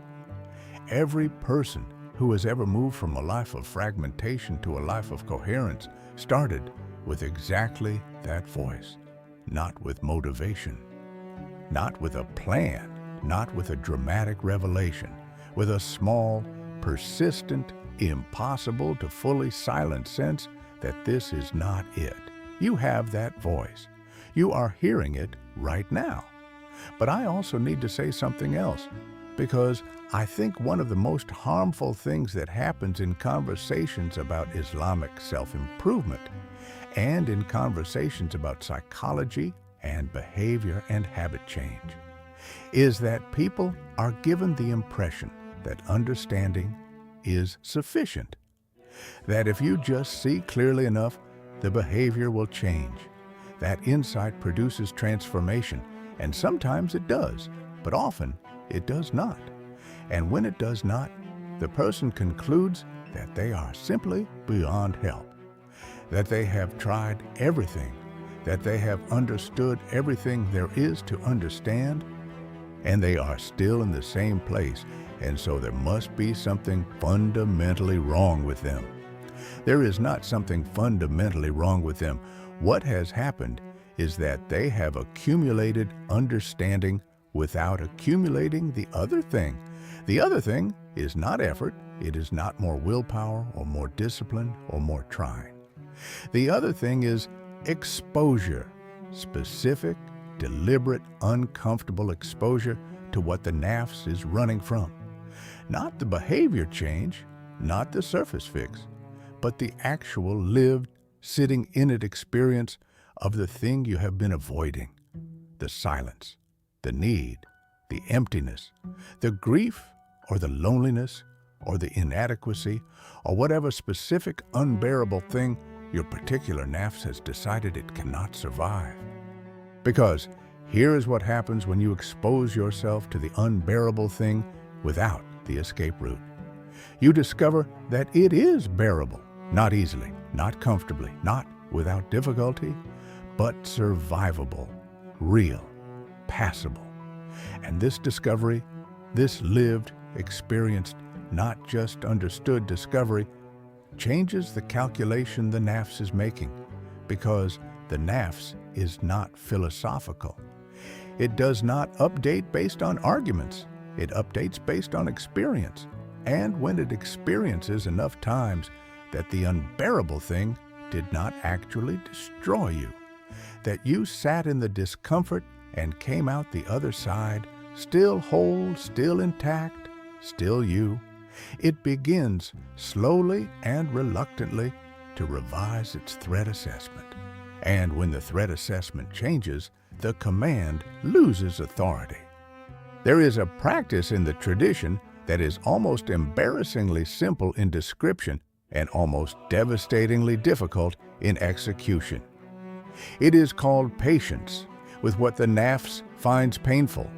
Every person who has ever moved from a life of fragmentation to a life of coherence started with exactly that voice, not with motivation, not with a plan, not with a dramatic revelation, with a small, persistent, impossible to fully silence sense that this is not it. You have that voice. You are hearing it right now. But I also need to say something else, because I think one of the most harmful things that happens in conversations about Islamic self-improvement and in conversations about psychology and behavior and habit change is that people are given the impression that understanding is sufficient, that if you just see clearly enough, the behavior will change. That insight produces transformation, and sometimes it does, but often it does not. And when it does not, the person concludes that they are simply beyond help, that they have tried everything, that they have understood everything there is to understand, and they are still in the same place, and so there must be something fundamentally wrong with them. There is not something fundamentally wrong with them. What has happened is that they have accumulated understanding without accumulating the other thing. The other thing is not effort. It is not more willpower or more discipline or more trying. The other thing is exposure, specific, deliberate, uncomfortable exposure to what the Nafs is running from. Not the behavior change, not the surface fix, but the actual lived, sitting in it experience of the thing you have been avoiding, the silence, the need, the emptiness, the grief or the loneliness or the inadequacy or whatever specific unbearable thing your particular Nafs has decided it cannot survive. Because here is what happens when you expose yourself to the unbearable thing without the escape route. You discover that it is bearable, not easily, not comfortably, not without difficulty, but survivable, real, passable. And this discovery, this lived, experienced, not just understood discovery, changes the calculation the Nafs is making, because the Nafs is not philosophical. It does not update based on arguments. It updates based on experience. And when it experiences enough times that the unbearable thing did not actually destroy you, that you sat in the discomfort and came out the other side, still whole, still intact, still you, it begins slowly and reluctantly to revise its threat assessment. And when the threat assessment changes, the command loses authority. There is a practice in the tradition that is almost embarrassingly simple in description and almost devastatingly difficult in execution. It is called patience with what the Nafs finds painful,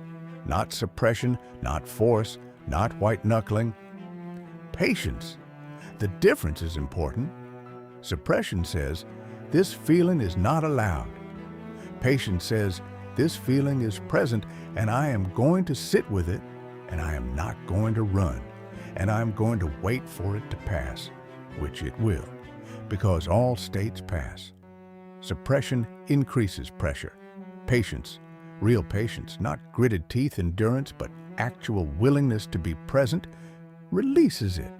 not suppression, not force, not white-knuckling. Patience. The difference is important. Suppression says, this feeling is not allowed. Patience says, this feeling is present and I am going to sit with it and I am not going to run and I am going to wait for it to pass, which it will, because all states pass. Suppression increases pressure. Patience, real patience, not gritted teeth endurance, but actual willingness to be present, releases it.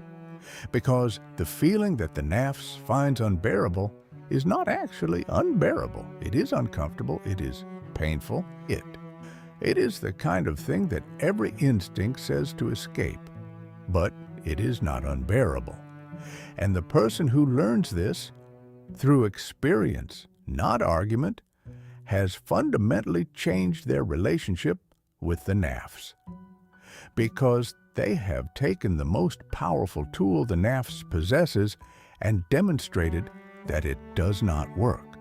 Because the feeling that the Nafs finds unbearable is not actually unbearable. It is uncomfortable. It is painful. It is the kind of thing that every instinct says to escape, but it is not unbearable. And the person who learns this through experience, not argument, has fundamentally changed their relationship with the Nafs. Because they have taken the most powerful tool the Nafs possesses and demonstrated that it does not work.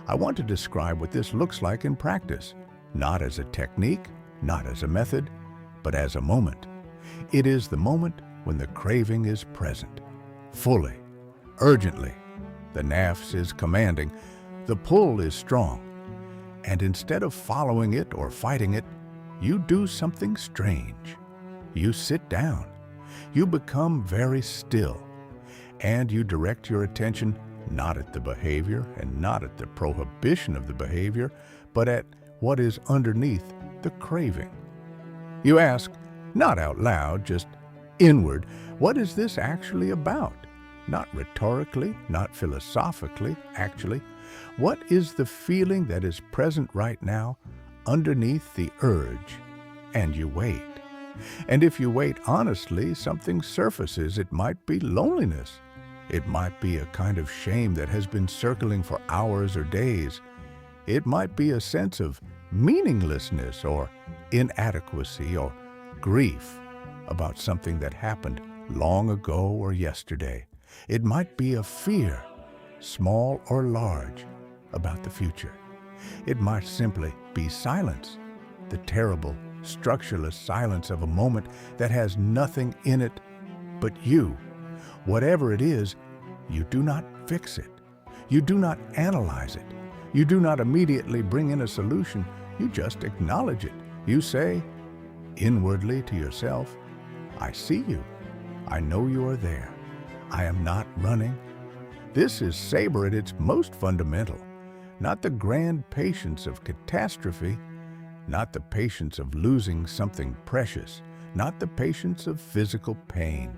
I want to describe what this looks like in practice, not as a technique, not as a method, but as a moment. It is the moment when the craving is present, fully, urgently. The Nafs is commanding, the pull is strong, and instead of following it or fighting it, you do something strange. You sit down, you become very still, and you direct your attention not at the behavior and not at the prohibition of the behavior, but at what is underneath the craving. You ask, not out loud, just inward, what is this actually about? Not rhetorically, not philosophically, actually. What is the feeling that is present right now underneath the urge? And you wait. And if you wait honestly, something surfaces. It might be loneliness. It might be a kind of shame that has been circling for hours or days. It might be a sense of meaninglessness or inadequacy or grief about something that happened long ago or yesterday. It might be a fear, small or large, about the future. It might simply be silence, the terrible, structureless silence of a moment that has nothing in it but you. Whatever it is, you do not fix it. You do not analyze it. You do not immediately bring in a solution. You just acknowledge it. You say, inwardly to yourself, I see you. I know you are there. I am not running. This is Saber at its most fundamental, not the grand patience of catastrophe, not the patience of losing something precious, not the patience of physical pain,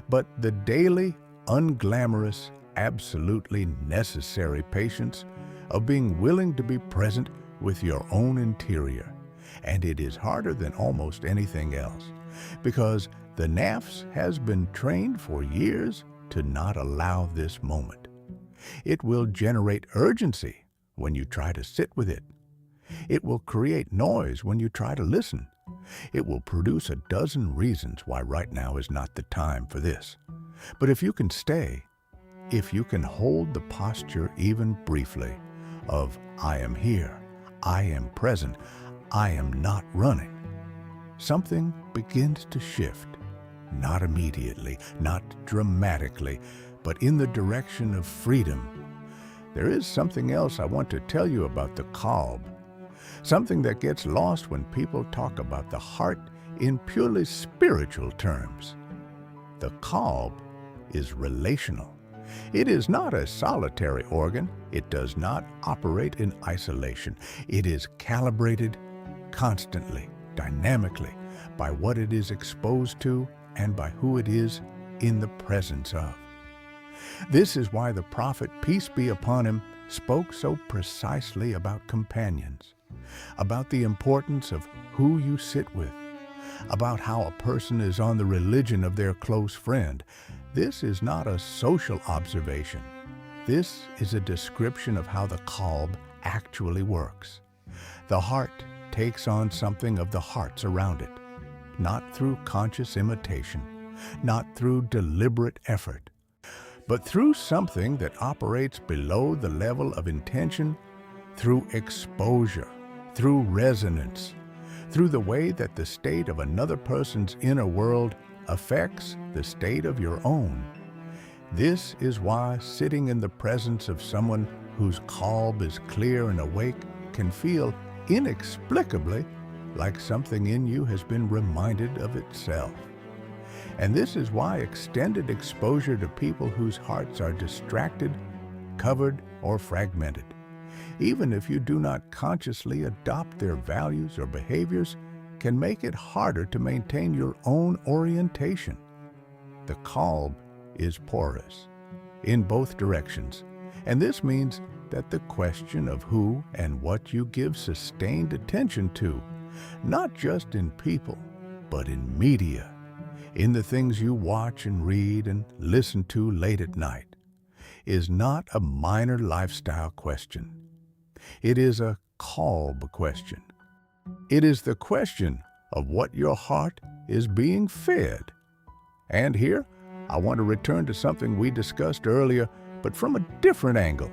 but the daily, unglamorous, absolutely necessary patience of being willing to be present with your own interior. And it is harder than almost anything else, because the Nafs has been trained for years to not allow this moment. It will generate urgency when you try to sit with it. It will create noise when you try to listen. It will produce a dozen reasons why right now is not the time for this. But if you can stay, if you can hold the posture even briefly of I am here, I am present, I am not running, something begins to shift. Not immediately, not dramatically, but in the direction of freedom. There is something else I want to tell you about the Qalb, something that gets lost when people talk about the heart in purely spiritual terms. The Qalb is relational. It is not a solitary organ. It does not operate in isolation. It is calibrated constantly, dynamically, by what it is exposed to and by who it is in the presence of. This is why the prophet, peace be upon him, spoke so precisely about companions, about the importance of who you sit with, about how a person is on the religion of their close friend. This is not a social observation. This is a description of how the Qalb actually works. The heart takes on something of the hearts around it, not through conscious imitation, not through deliberate effort, but through something that operates below the level of intention, through exposure, through resonance, through the way that the state of another person's inner world affects the state of your own. This is why sitting in the presence of someone whose Qalb is clear and awake can feel inexplicably like something in you has been reminded of itself. And this is why extended exposure to people whose hearts are distracted, covered, or fragmented, even if you do not consciously adopt their values or behaviors, can make it harder to maintain your own orientation. The Qalb is porous in both directions, And this means that the question of who and what you give sustained attention to, not just in people, but in media, in the things you watch and read and listen to late at night, is not a minor lifestyle question. It is a Qalb question. It is the question of what your heart is being fed. And here, I want to return to something we discussed earlier, but from a different angle.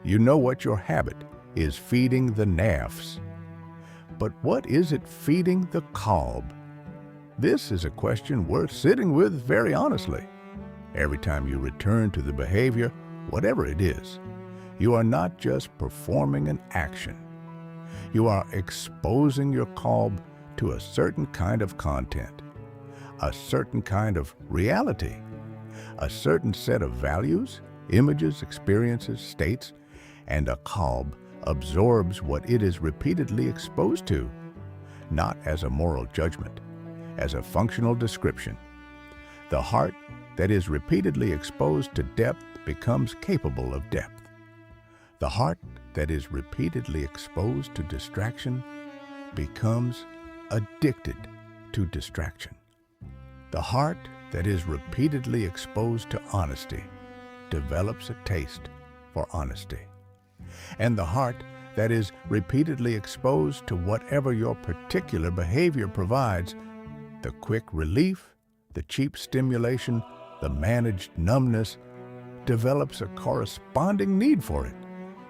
You know what your habit is feeding the Nafs. But what is it feeding the Qalb? This is a question worth sitting with very honestly. Every time you return to the behavior, whatever it is, you are not just performing an action. You are exposing your Qalb to a certain kind of content, a certain kind of reality, a certain set of values, images, experiences, states, and a Qalb absorbs what it is repeatedly exposed to, not as a moral judgment, as a functional description. The heart that is repeatedly exposed to depth becomes capable of depth. The heart that is repeatedly exposed to distraction becomes addicted to distraction. The heart that is repeatedly exposed to honesty develops a taste for honesty. And the heart that is repeatedly exposed to whatever your particular behavior provides, the quick relief, the cheap stimulation, the managed numbness, develops a corresponding need for it.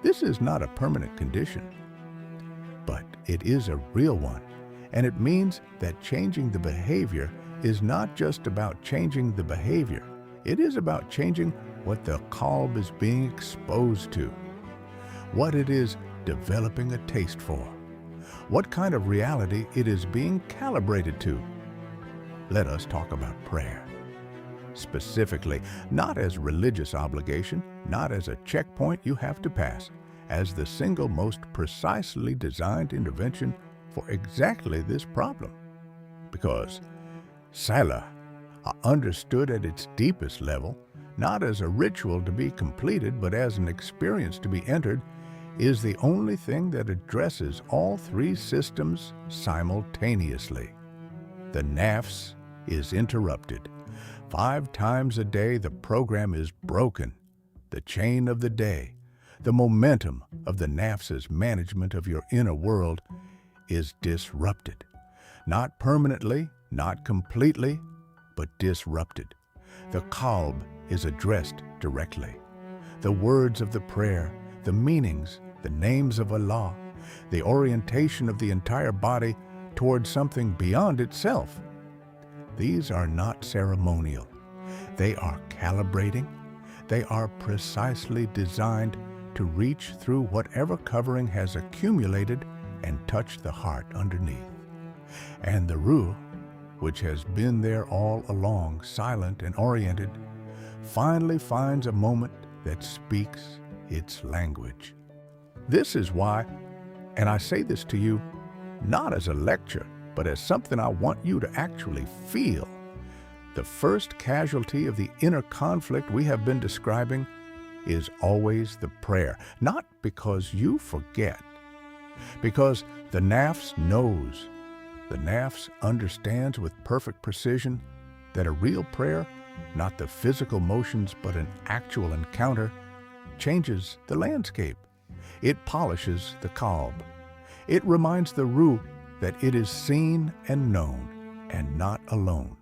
This is not a permanent condition, but it is a real one, and it means that changing the behavior is not just about changing the behavior. It is about changing what the Qalb is being exposed to, what it is developing a taste for, what kind of reality it is being calibrated to. Let us talk about prayer. Specifically, not as religious obligation, not as a checkpoint you have to pass, as the single most precisely designed intervention for exactly this problem. Because Salah, understood at its deepest level, not as a ritual to be completed, but as an experience to be entered, is the only thing that addresses all three systems simultaneously. The Nafs is interrupted. 5 times a day, the program is broken. The chain of the day, the momentum of the Nafs's management of your inner world is disrupted. Not permanently, not completely, but disrupted. The Qalb is addressed directly. The words of the prayer, the meanings, the names of Allah, the orientation of the entire body towards something beyond itself. These are not ceremonial. They are calibrating. They are precisely designed to reach through whatever covering has accumulated and touch the heart underneath. And the Ruh, which has been there all along, silent and oriented, finally finds a moment that speaks its language. This is why, and I say this to you not as a lecture, but as something I want you to actually feel. The first casualty of the inner conflict we have been describing is always the prayer, not because you forget, because the Nafs knows. The Nafs understands with perfect precision that a real prayer, not the physical motions but an actual encounter, changes the landscape. It polishes the Qalb. It reminds the Ruh that it is seen and known and not alone.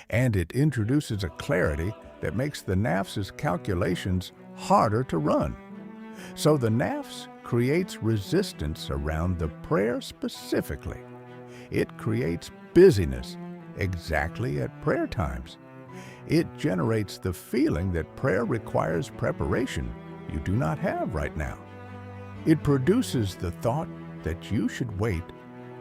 And it introduces a clarity that makes the Nafs's calculations harder to run. So the Nafs creates resistance around the prayer specifically. It creates busyness exactly at prayer times. It generates the feeling that prayer requires preparation you do not have right now. It produces the thought that you should wait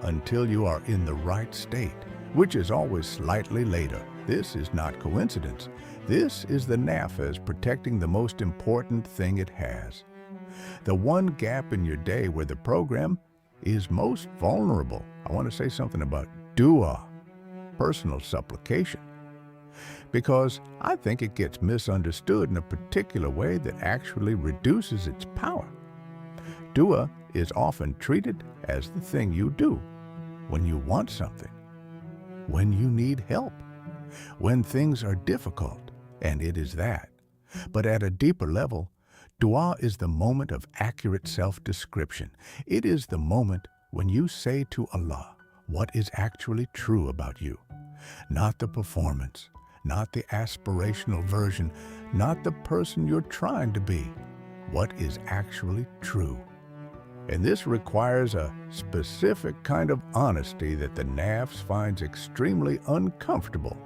until you are in the right state, which is always slightly later. This is not coincidence. This is the Nafs protecting the most important thing it has. The one gap in your day where the program is most vulnerable. I want to say something about dua, personal supplication. because I think it gets misunderstood in a particular way that actually reduces its power. Dua is often treated as the thing you do when you want something, when you need help, when things are difficult, and it is that. But at a deeper level, dua is the moment of accurate self-description. It is the moment when you say to Allah what is actually true about you, not the performance, not the aspirational version, not the person you're trying to be, what is actually true. And this requires a specific kind of honesty that the Nafs finds extremely uncomfortable,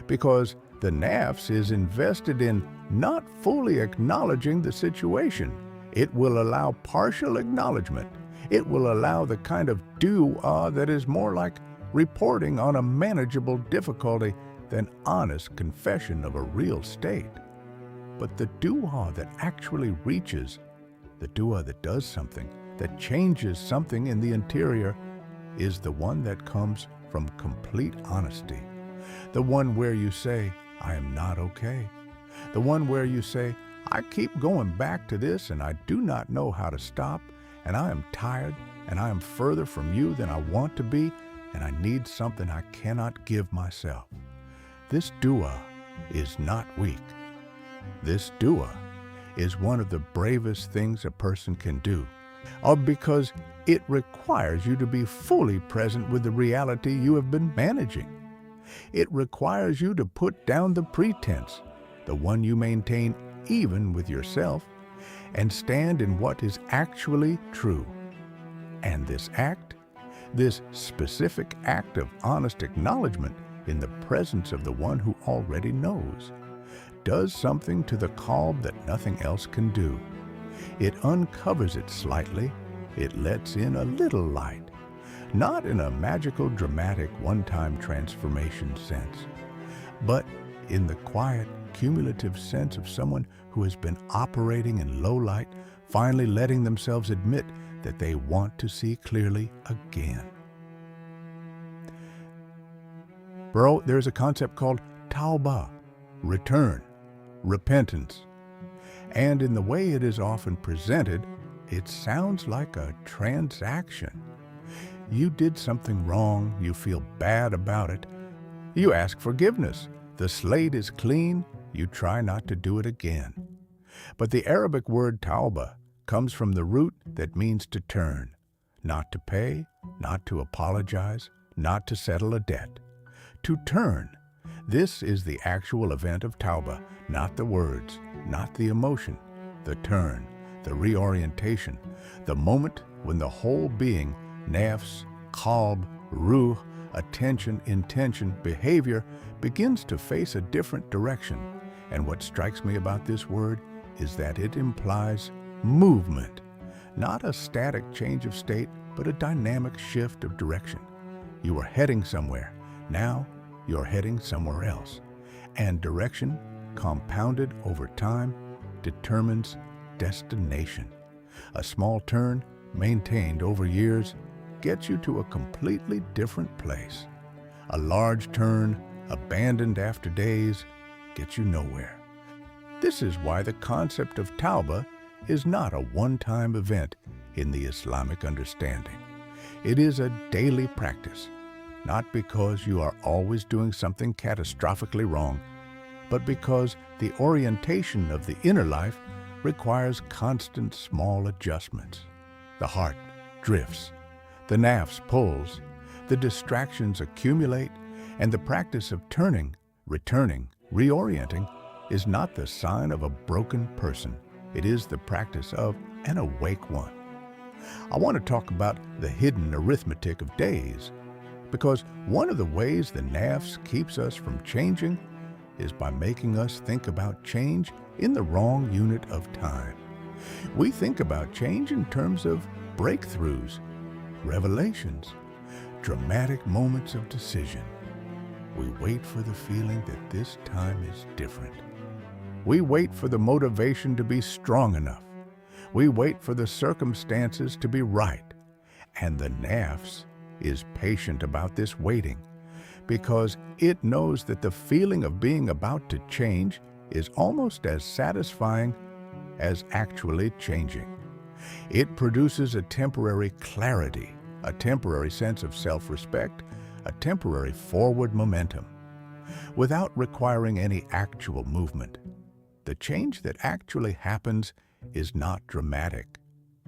because the Nafs is invested in not fully acknowledging the situation. It will allow partial acknowledgement. It will allow the kind of dua that is more like reporting on a manageable difficulty than honest confession of a real state. But the dua that actually reaches, the dua that does something, that changes something in the interior, is the one that comes from complete honesty. The one where you say, I am not okay. The one where you say, I keep going back to this and I do not know how to stop, and I am tired, and I am further from you than I want to be, and I need something I cannot give myself. This dua is not weak. This dua is one of the bravest things a person can do, because it requires you to be fully present with the reality you have been managing. It requires you to put down the pretense, the one you maintain even with yourself, and stand in what is actually true. And this act, this specific act of honest acknowledgement in the presence of the one who already knows, does something to the Qalb that nothing else can do. It uncovers it slightly. It lets in a little light, not in a magical, dramatic, one-time transformation sense, but in the quiet, cumulative sense of someone who has been operating in low light, finally letting themselves admit that they want to see clearly again. Bro, there's a concept called tawbah, return, repentance. And in the way it is often presented, it sounds like a transaction. You did something wrong, you feel bad about it, you ask forgiveness, the slate is clean, you try not to do it again. But the Arabic word tawbah comes from the root that means to turn, not to pay, not to apologize, not to settle a debt. To turn. This is the actual event of tawbah, not the words, not the emotion, the turn, the reorientation, the moment when the whole being, nafs, qalb, ruh, attention, intention, behavior, begins to face a different direction. And what strikes me about this word is that it implies movement, not a static change of state, but a dynamic shift of direction. You are heading somewhere. Now you're heading somewhere else. And direction, compounded over time, determines destination. A small turn, maintained over years, gets you to a completely different place. A large turn, abandoned after days, gets you nowhere. This is why the concept of tawbah is not a one-time event in the Islamic understanding. It is a daily practice, not because you are always doing something catastrophically wrong, but because the orientation of the inner life requires constant small adjustments. The heart drifts, the nafs pulls, the distractions accumulate, and the practice of turning, returning, reorienting is not the sign of a broken person. It is the practice of an awake one. I want to talk about the hidden arithmetic of days, because one of the ways the nafs keeps us from changing is by making us think about change in the wrong unit of time. We think about change in terms of breakthroughs, revelations, dramatic moments of decision. We wait for the feeling that this time is different. We wait for the motivation to be strong enough. We wait for the circumstances to be right. And the nafs is patient about this waiting, because it knows that the feeling of being about to change is almost as satisfying as actually changing. It produces a temporary clarity, a temporary sense of self-respect, a temporary forward momentum, without requiring any actual movement. The change that actually happens is not dramatic.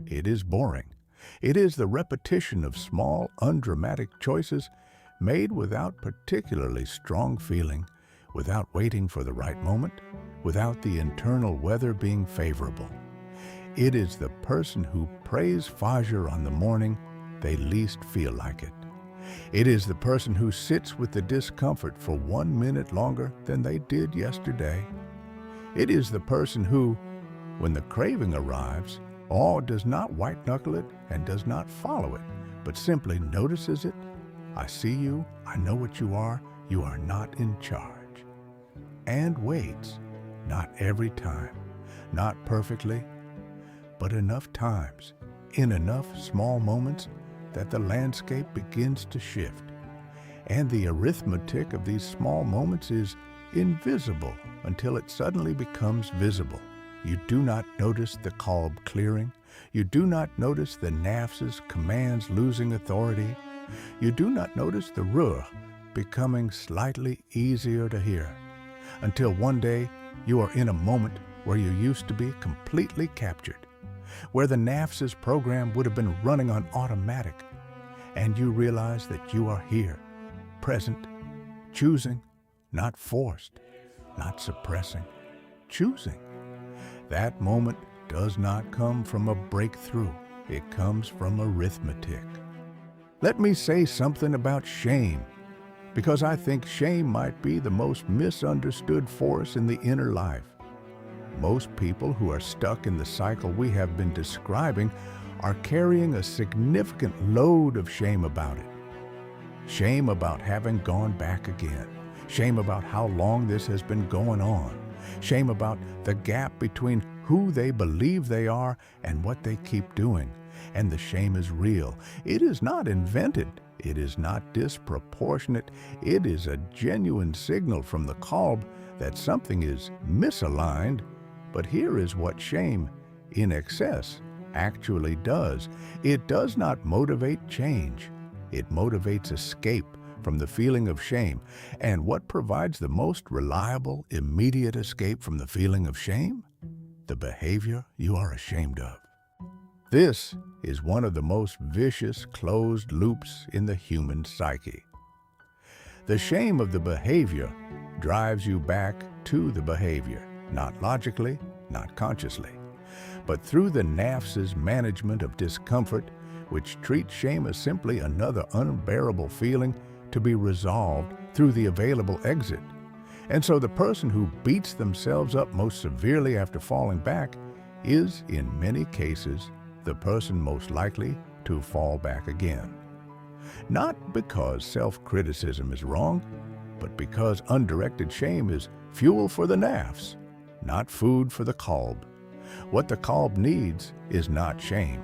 It is boring. It is the repetition of small, undramatic choices made without particularly strong feeling, without waiting for the right moment, without the internal weather being favorable. It is the person who prays Fajr on the morning they least feel like it. It is the person who sits with the discomfort for 1 minute longer than they did yesterday. It is the person who, when the craving arrives, does not white-knuckle it and does not follow it, but simply notices it. I see you, I know what you are not in charge. And waits, not every time, not perfectly, but enough times, in enough small moments, that the landscape begins to shift. And the arithmetic of these small moments is invisible until it suddenly becomes visible. You do not notice the Qalb clearing. You do not notice the Nafs's commands losing authority. You do not notice the Ruh becoming slightly easier to hear, until one day you are in a moment where you used to be completely captured, where the Nafs's program would have been running on automatic, and you realize that you are here, present, choosing, not forced, not suppressing, choosing. That moment does not come from a breakthrough. It comes from arithmetic. Let me say something about shame, because I think shame might be the most misunderstood force in the inner life. Most people who are stuck in the cycle we have been describing are carrying a significant load of shame about it. Shame about having gone back again. Shame about how long this has been going on. Shame about the gap between who they believe they are and what they keep doing. And the shame is real. It is not invented. It is not disproportionate. It is a genuine signal from the Qalb that something is misaligned. But here is what shame, in excess, actually does. It does not motivate change. It motivates escape from the feeling of shame. And what provides the most reliable, immediate escape from the feeling of shame? The behavior you are ashamed of. This is one of the most vicious closed loops in the human psyche. The shame of the behavior drives you back to the behavior, not logically, not consciously, but through the Nafs's management of discomfort, which treats shame as simply another unbearable feeling to be resolved through the available exit. And so the person who beats themselves up most severely after falling back is, in many cases, the person most likely to fall back again. Not because self-criticism is wrong, but because undirected shame is fuel for the Nafs, not food for the Qalb. What the Qalb needs is not shame.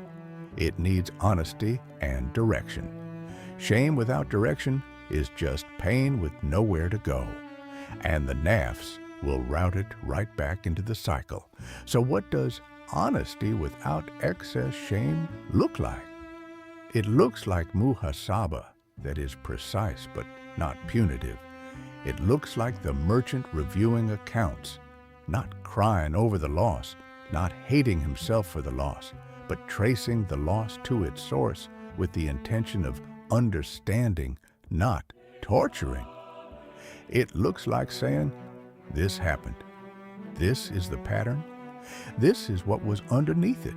It needs honesty and direction. Shame without direction is just pain with nowhere to go. And the Nafs will route it right back into the cycle. So what does honesty without excess shame look like? It looks like muhasaba, that is precise but not punitive. It looks like the merchant reviewing accounts, not crying over the loss, not hating himself for the loss, but tracing the loss to its source with the intention of understanding, not torturing. It looks like saying, this happened. This is the pattern. This is what was underneath it.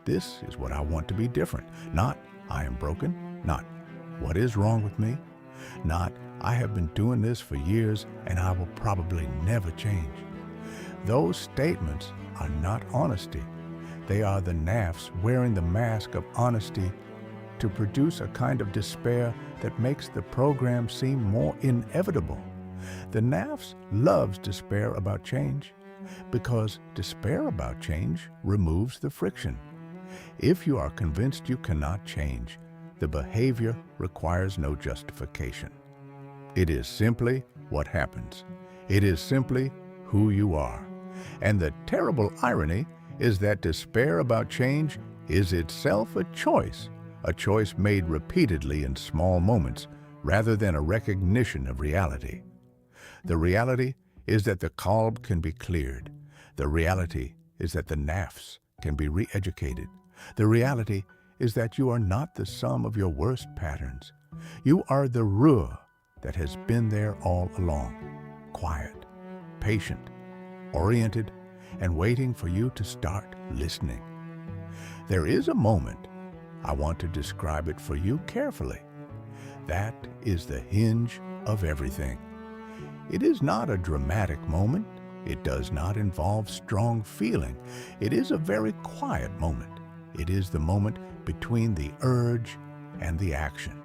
This is what I want to be different. Not, I am broken. Not, what is wrong with me? Not, I have been doing this for years and I will probably never change. Those statements are not honesty. They are the Nafs wearing the mask of honesty to produce a kind of despair that makes the program seem more inevitable. The Nafs loves despair about change because despair about change removes the friction. If you are convinced you cannot change, the behavior requires no justification. It is simply what happens. It is simply who you are. And the terrible irony is that despair about change is itself a choice made repeatedly in small moments rather than a recognition of reality. The reality is that the Qalb can be cleared. The reality is that the Nafs can be re-educated. The reality is that you are not the sum of your worst patterns. You are the Ruh that has been there all along, quiet, patient, oriented, and waiting for you to start listening. There is a moment. I want to describe it for you carefully. That is the hinge of everything. It is not a dramatic moment. It does not involve strong feeling. It is a very quiet moment. It is the moment between the urge and the action.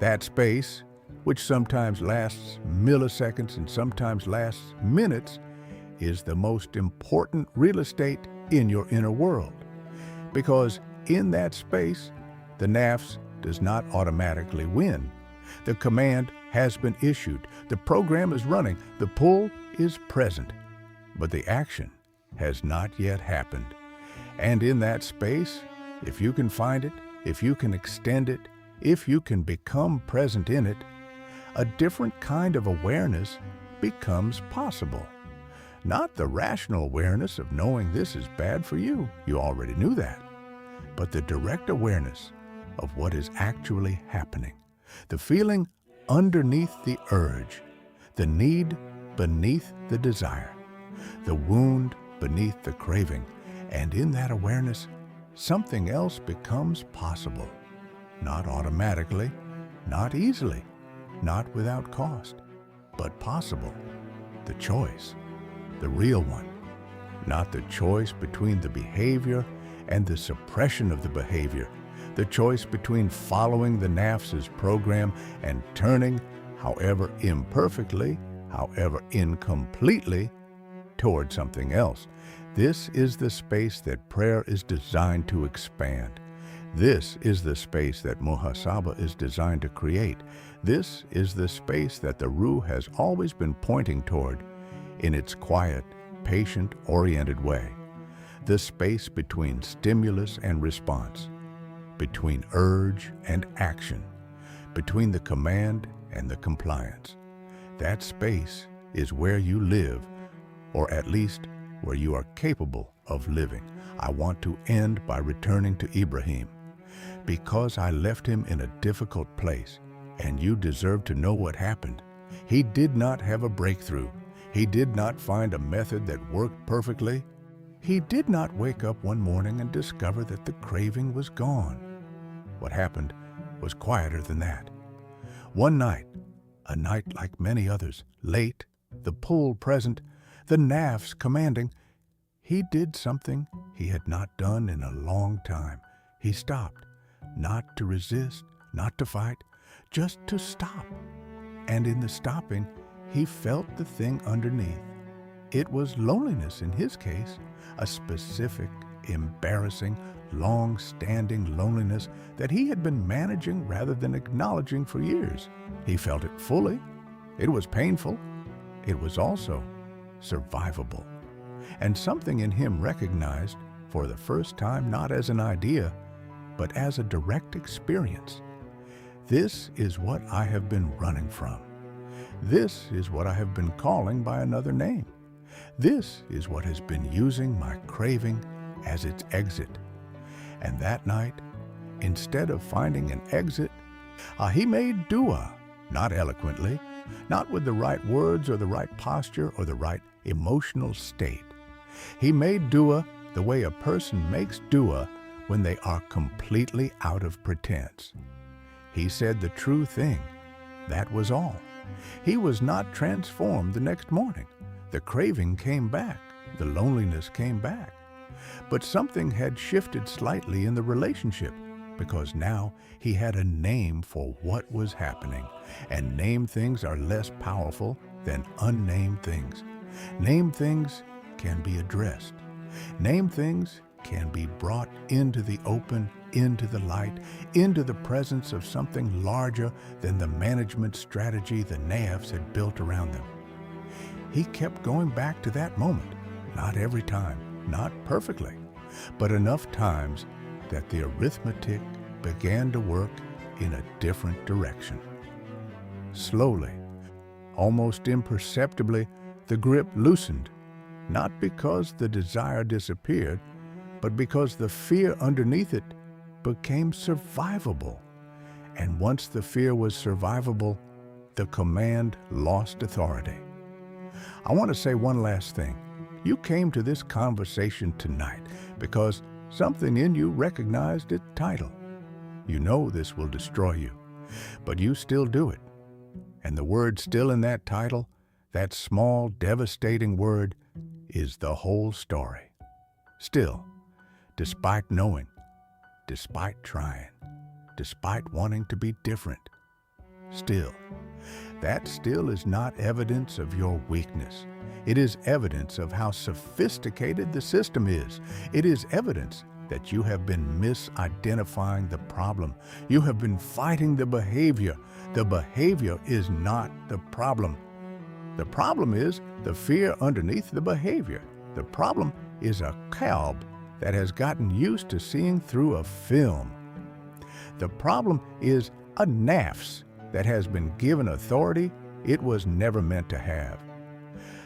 That space, which sometimes lasts milliseconds and sometimes lasts minutes, is the most important real estate in your inner world. Because in that space, the Nafs does not automatically win. The command has been issued. The program is running. The pull is present. But the action has not yet happened. And in that space, if you can find it, if you can extend it, if you can become present in it, a different kind of awareness becomes possible. Not the rational awareness of knowing this is bad for you. You already knew that. But the direct awareness of what is actually happening. The feeling underneath the urge, the need beneath the desire, the wound beneath the craving. And in that awareness, something else becomes possible. Not automatically, not easily, not without cost, but possible. The choice, the real one. Not the choice between the behavior and the suppression of the behavior. The choice between following the Nafs's program and turning, however imperfectly, however incompletely, toward something else. This is the space that prayer is designed to expand. This is the space that muhasabah is designed to create. This is the space that the Ruh has always been pointing toward in its quiet, patient-oriented way. The space between stimulus and response, between urge and action, between the command and the compliance. That space is where you live, or at least where you are capable of living. I want to end by returning to Ibrahim. Because I left him in a difficult place, and you deserve to know what happened. He did not have a breakthrough. He did not find a method that worked perfectly. He did not wake up one morning and discover that the craving was gone. What happened was quieter than that. One night, a night like many others, late, the pull present, the Nafs commanding, he did something he had not done in a long time. He stopped, not to resist, not to fight, just to stop. And in the stopping, he felt the thing underneath. It was loneliness in his case, a specific, embarrassing, long-standing loneliness that he had been managing rather than acknowledging for years. He felt it fully. It was painful. It was also survivable. And something in him recognized, for the first time, not as an idea, but as a direct experience. This is what I have been running from. This is what I have been calling by another name. This is what has been using my craving as its exit. And that night, instead of finding an exit, he made dua, not eloquently, not with the right words or the right posture or the right emotional state. He made dua the way a person makes dua when they are completely out of pretense. He said the true thing. That was all. He was not transformed the next morning. The craving came back. The loneliness came back. But something had shifted slightly in the relationship, because now he had a name for what was happening, and named things are less powerful than unnamed things. Named things can be addressed. Named things can be brought into the open into the light, into the presence of something larger than the management strategy the Nafs had built around them. He kept going back to that moment, not every time, not perfectly, but enough times that the arithmetic began to work in a different direction. Slowly, almost imperceptibly, the grip loosened, not because the desire disappeared, but because the fear underneath it became survivable. And once the fear was survivable, the command lost authority. I want to say one last thing. You came to this conversation tonight because something in you recognized its title. You know this will destroy you, but you still do it. And the word still in that title, that small, devastating word, is the whole story. Still, despite knowing, despite trying, despite wanting to be different, still, that still is not evidence of your weakness. It is evidence of how sophisticated the system is. It is evidence that you have been misidentifying the problem. You have been fighting the behavior. The behavior is not the problem. The problem is the fear underneath the behavior. The problem is a Qalb that has gotten used to seeing through a film. The problem is a Nafs that has been given authority it was never meant to have.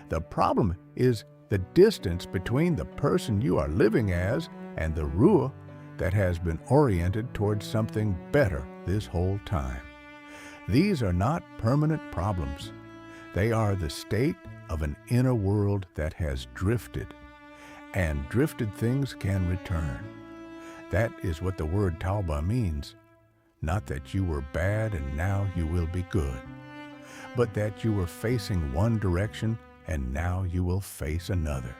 The problem is the distance between the person you are living as and the Ruah that has been oriented towards something better this whole time. These are not permanent problems. They are the state of an inner world that has drifted, and drifted things can return. That is what the word tauba means. Not that you were bad and now you will be good, but that you were facing one direction and now you will face another.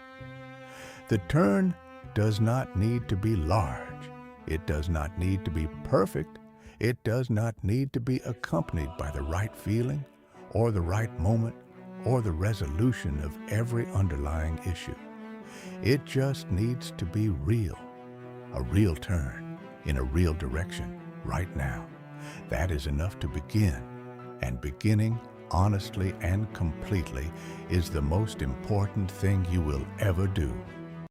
The turn does not need to be large. It does not need to be perfect. It does not need to be accompanied by the right feeling or the right moment or the resolution of every underlying issue. It just needs to be real, a real turn in a real direction right now. That is enough to begin, and beginning honestly and completely is the most important thing you will ever do.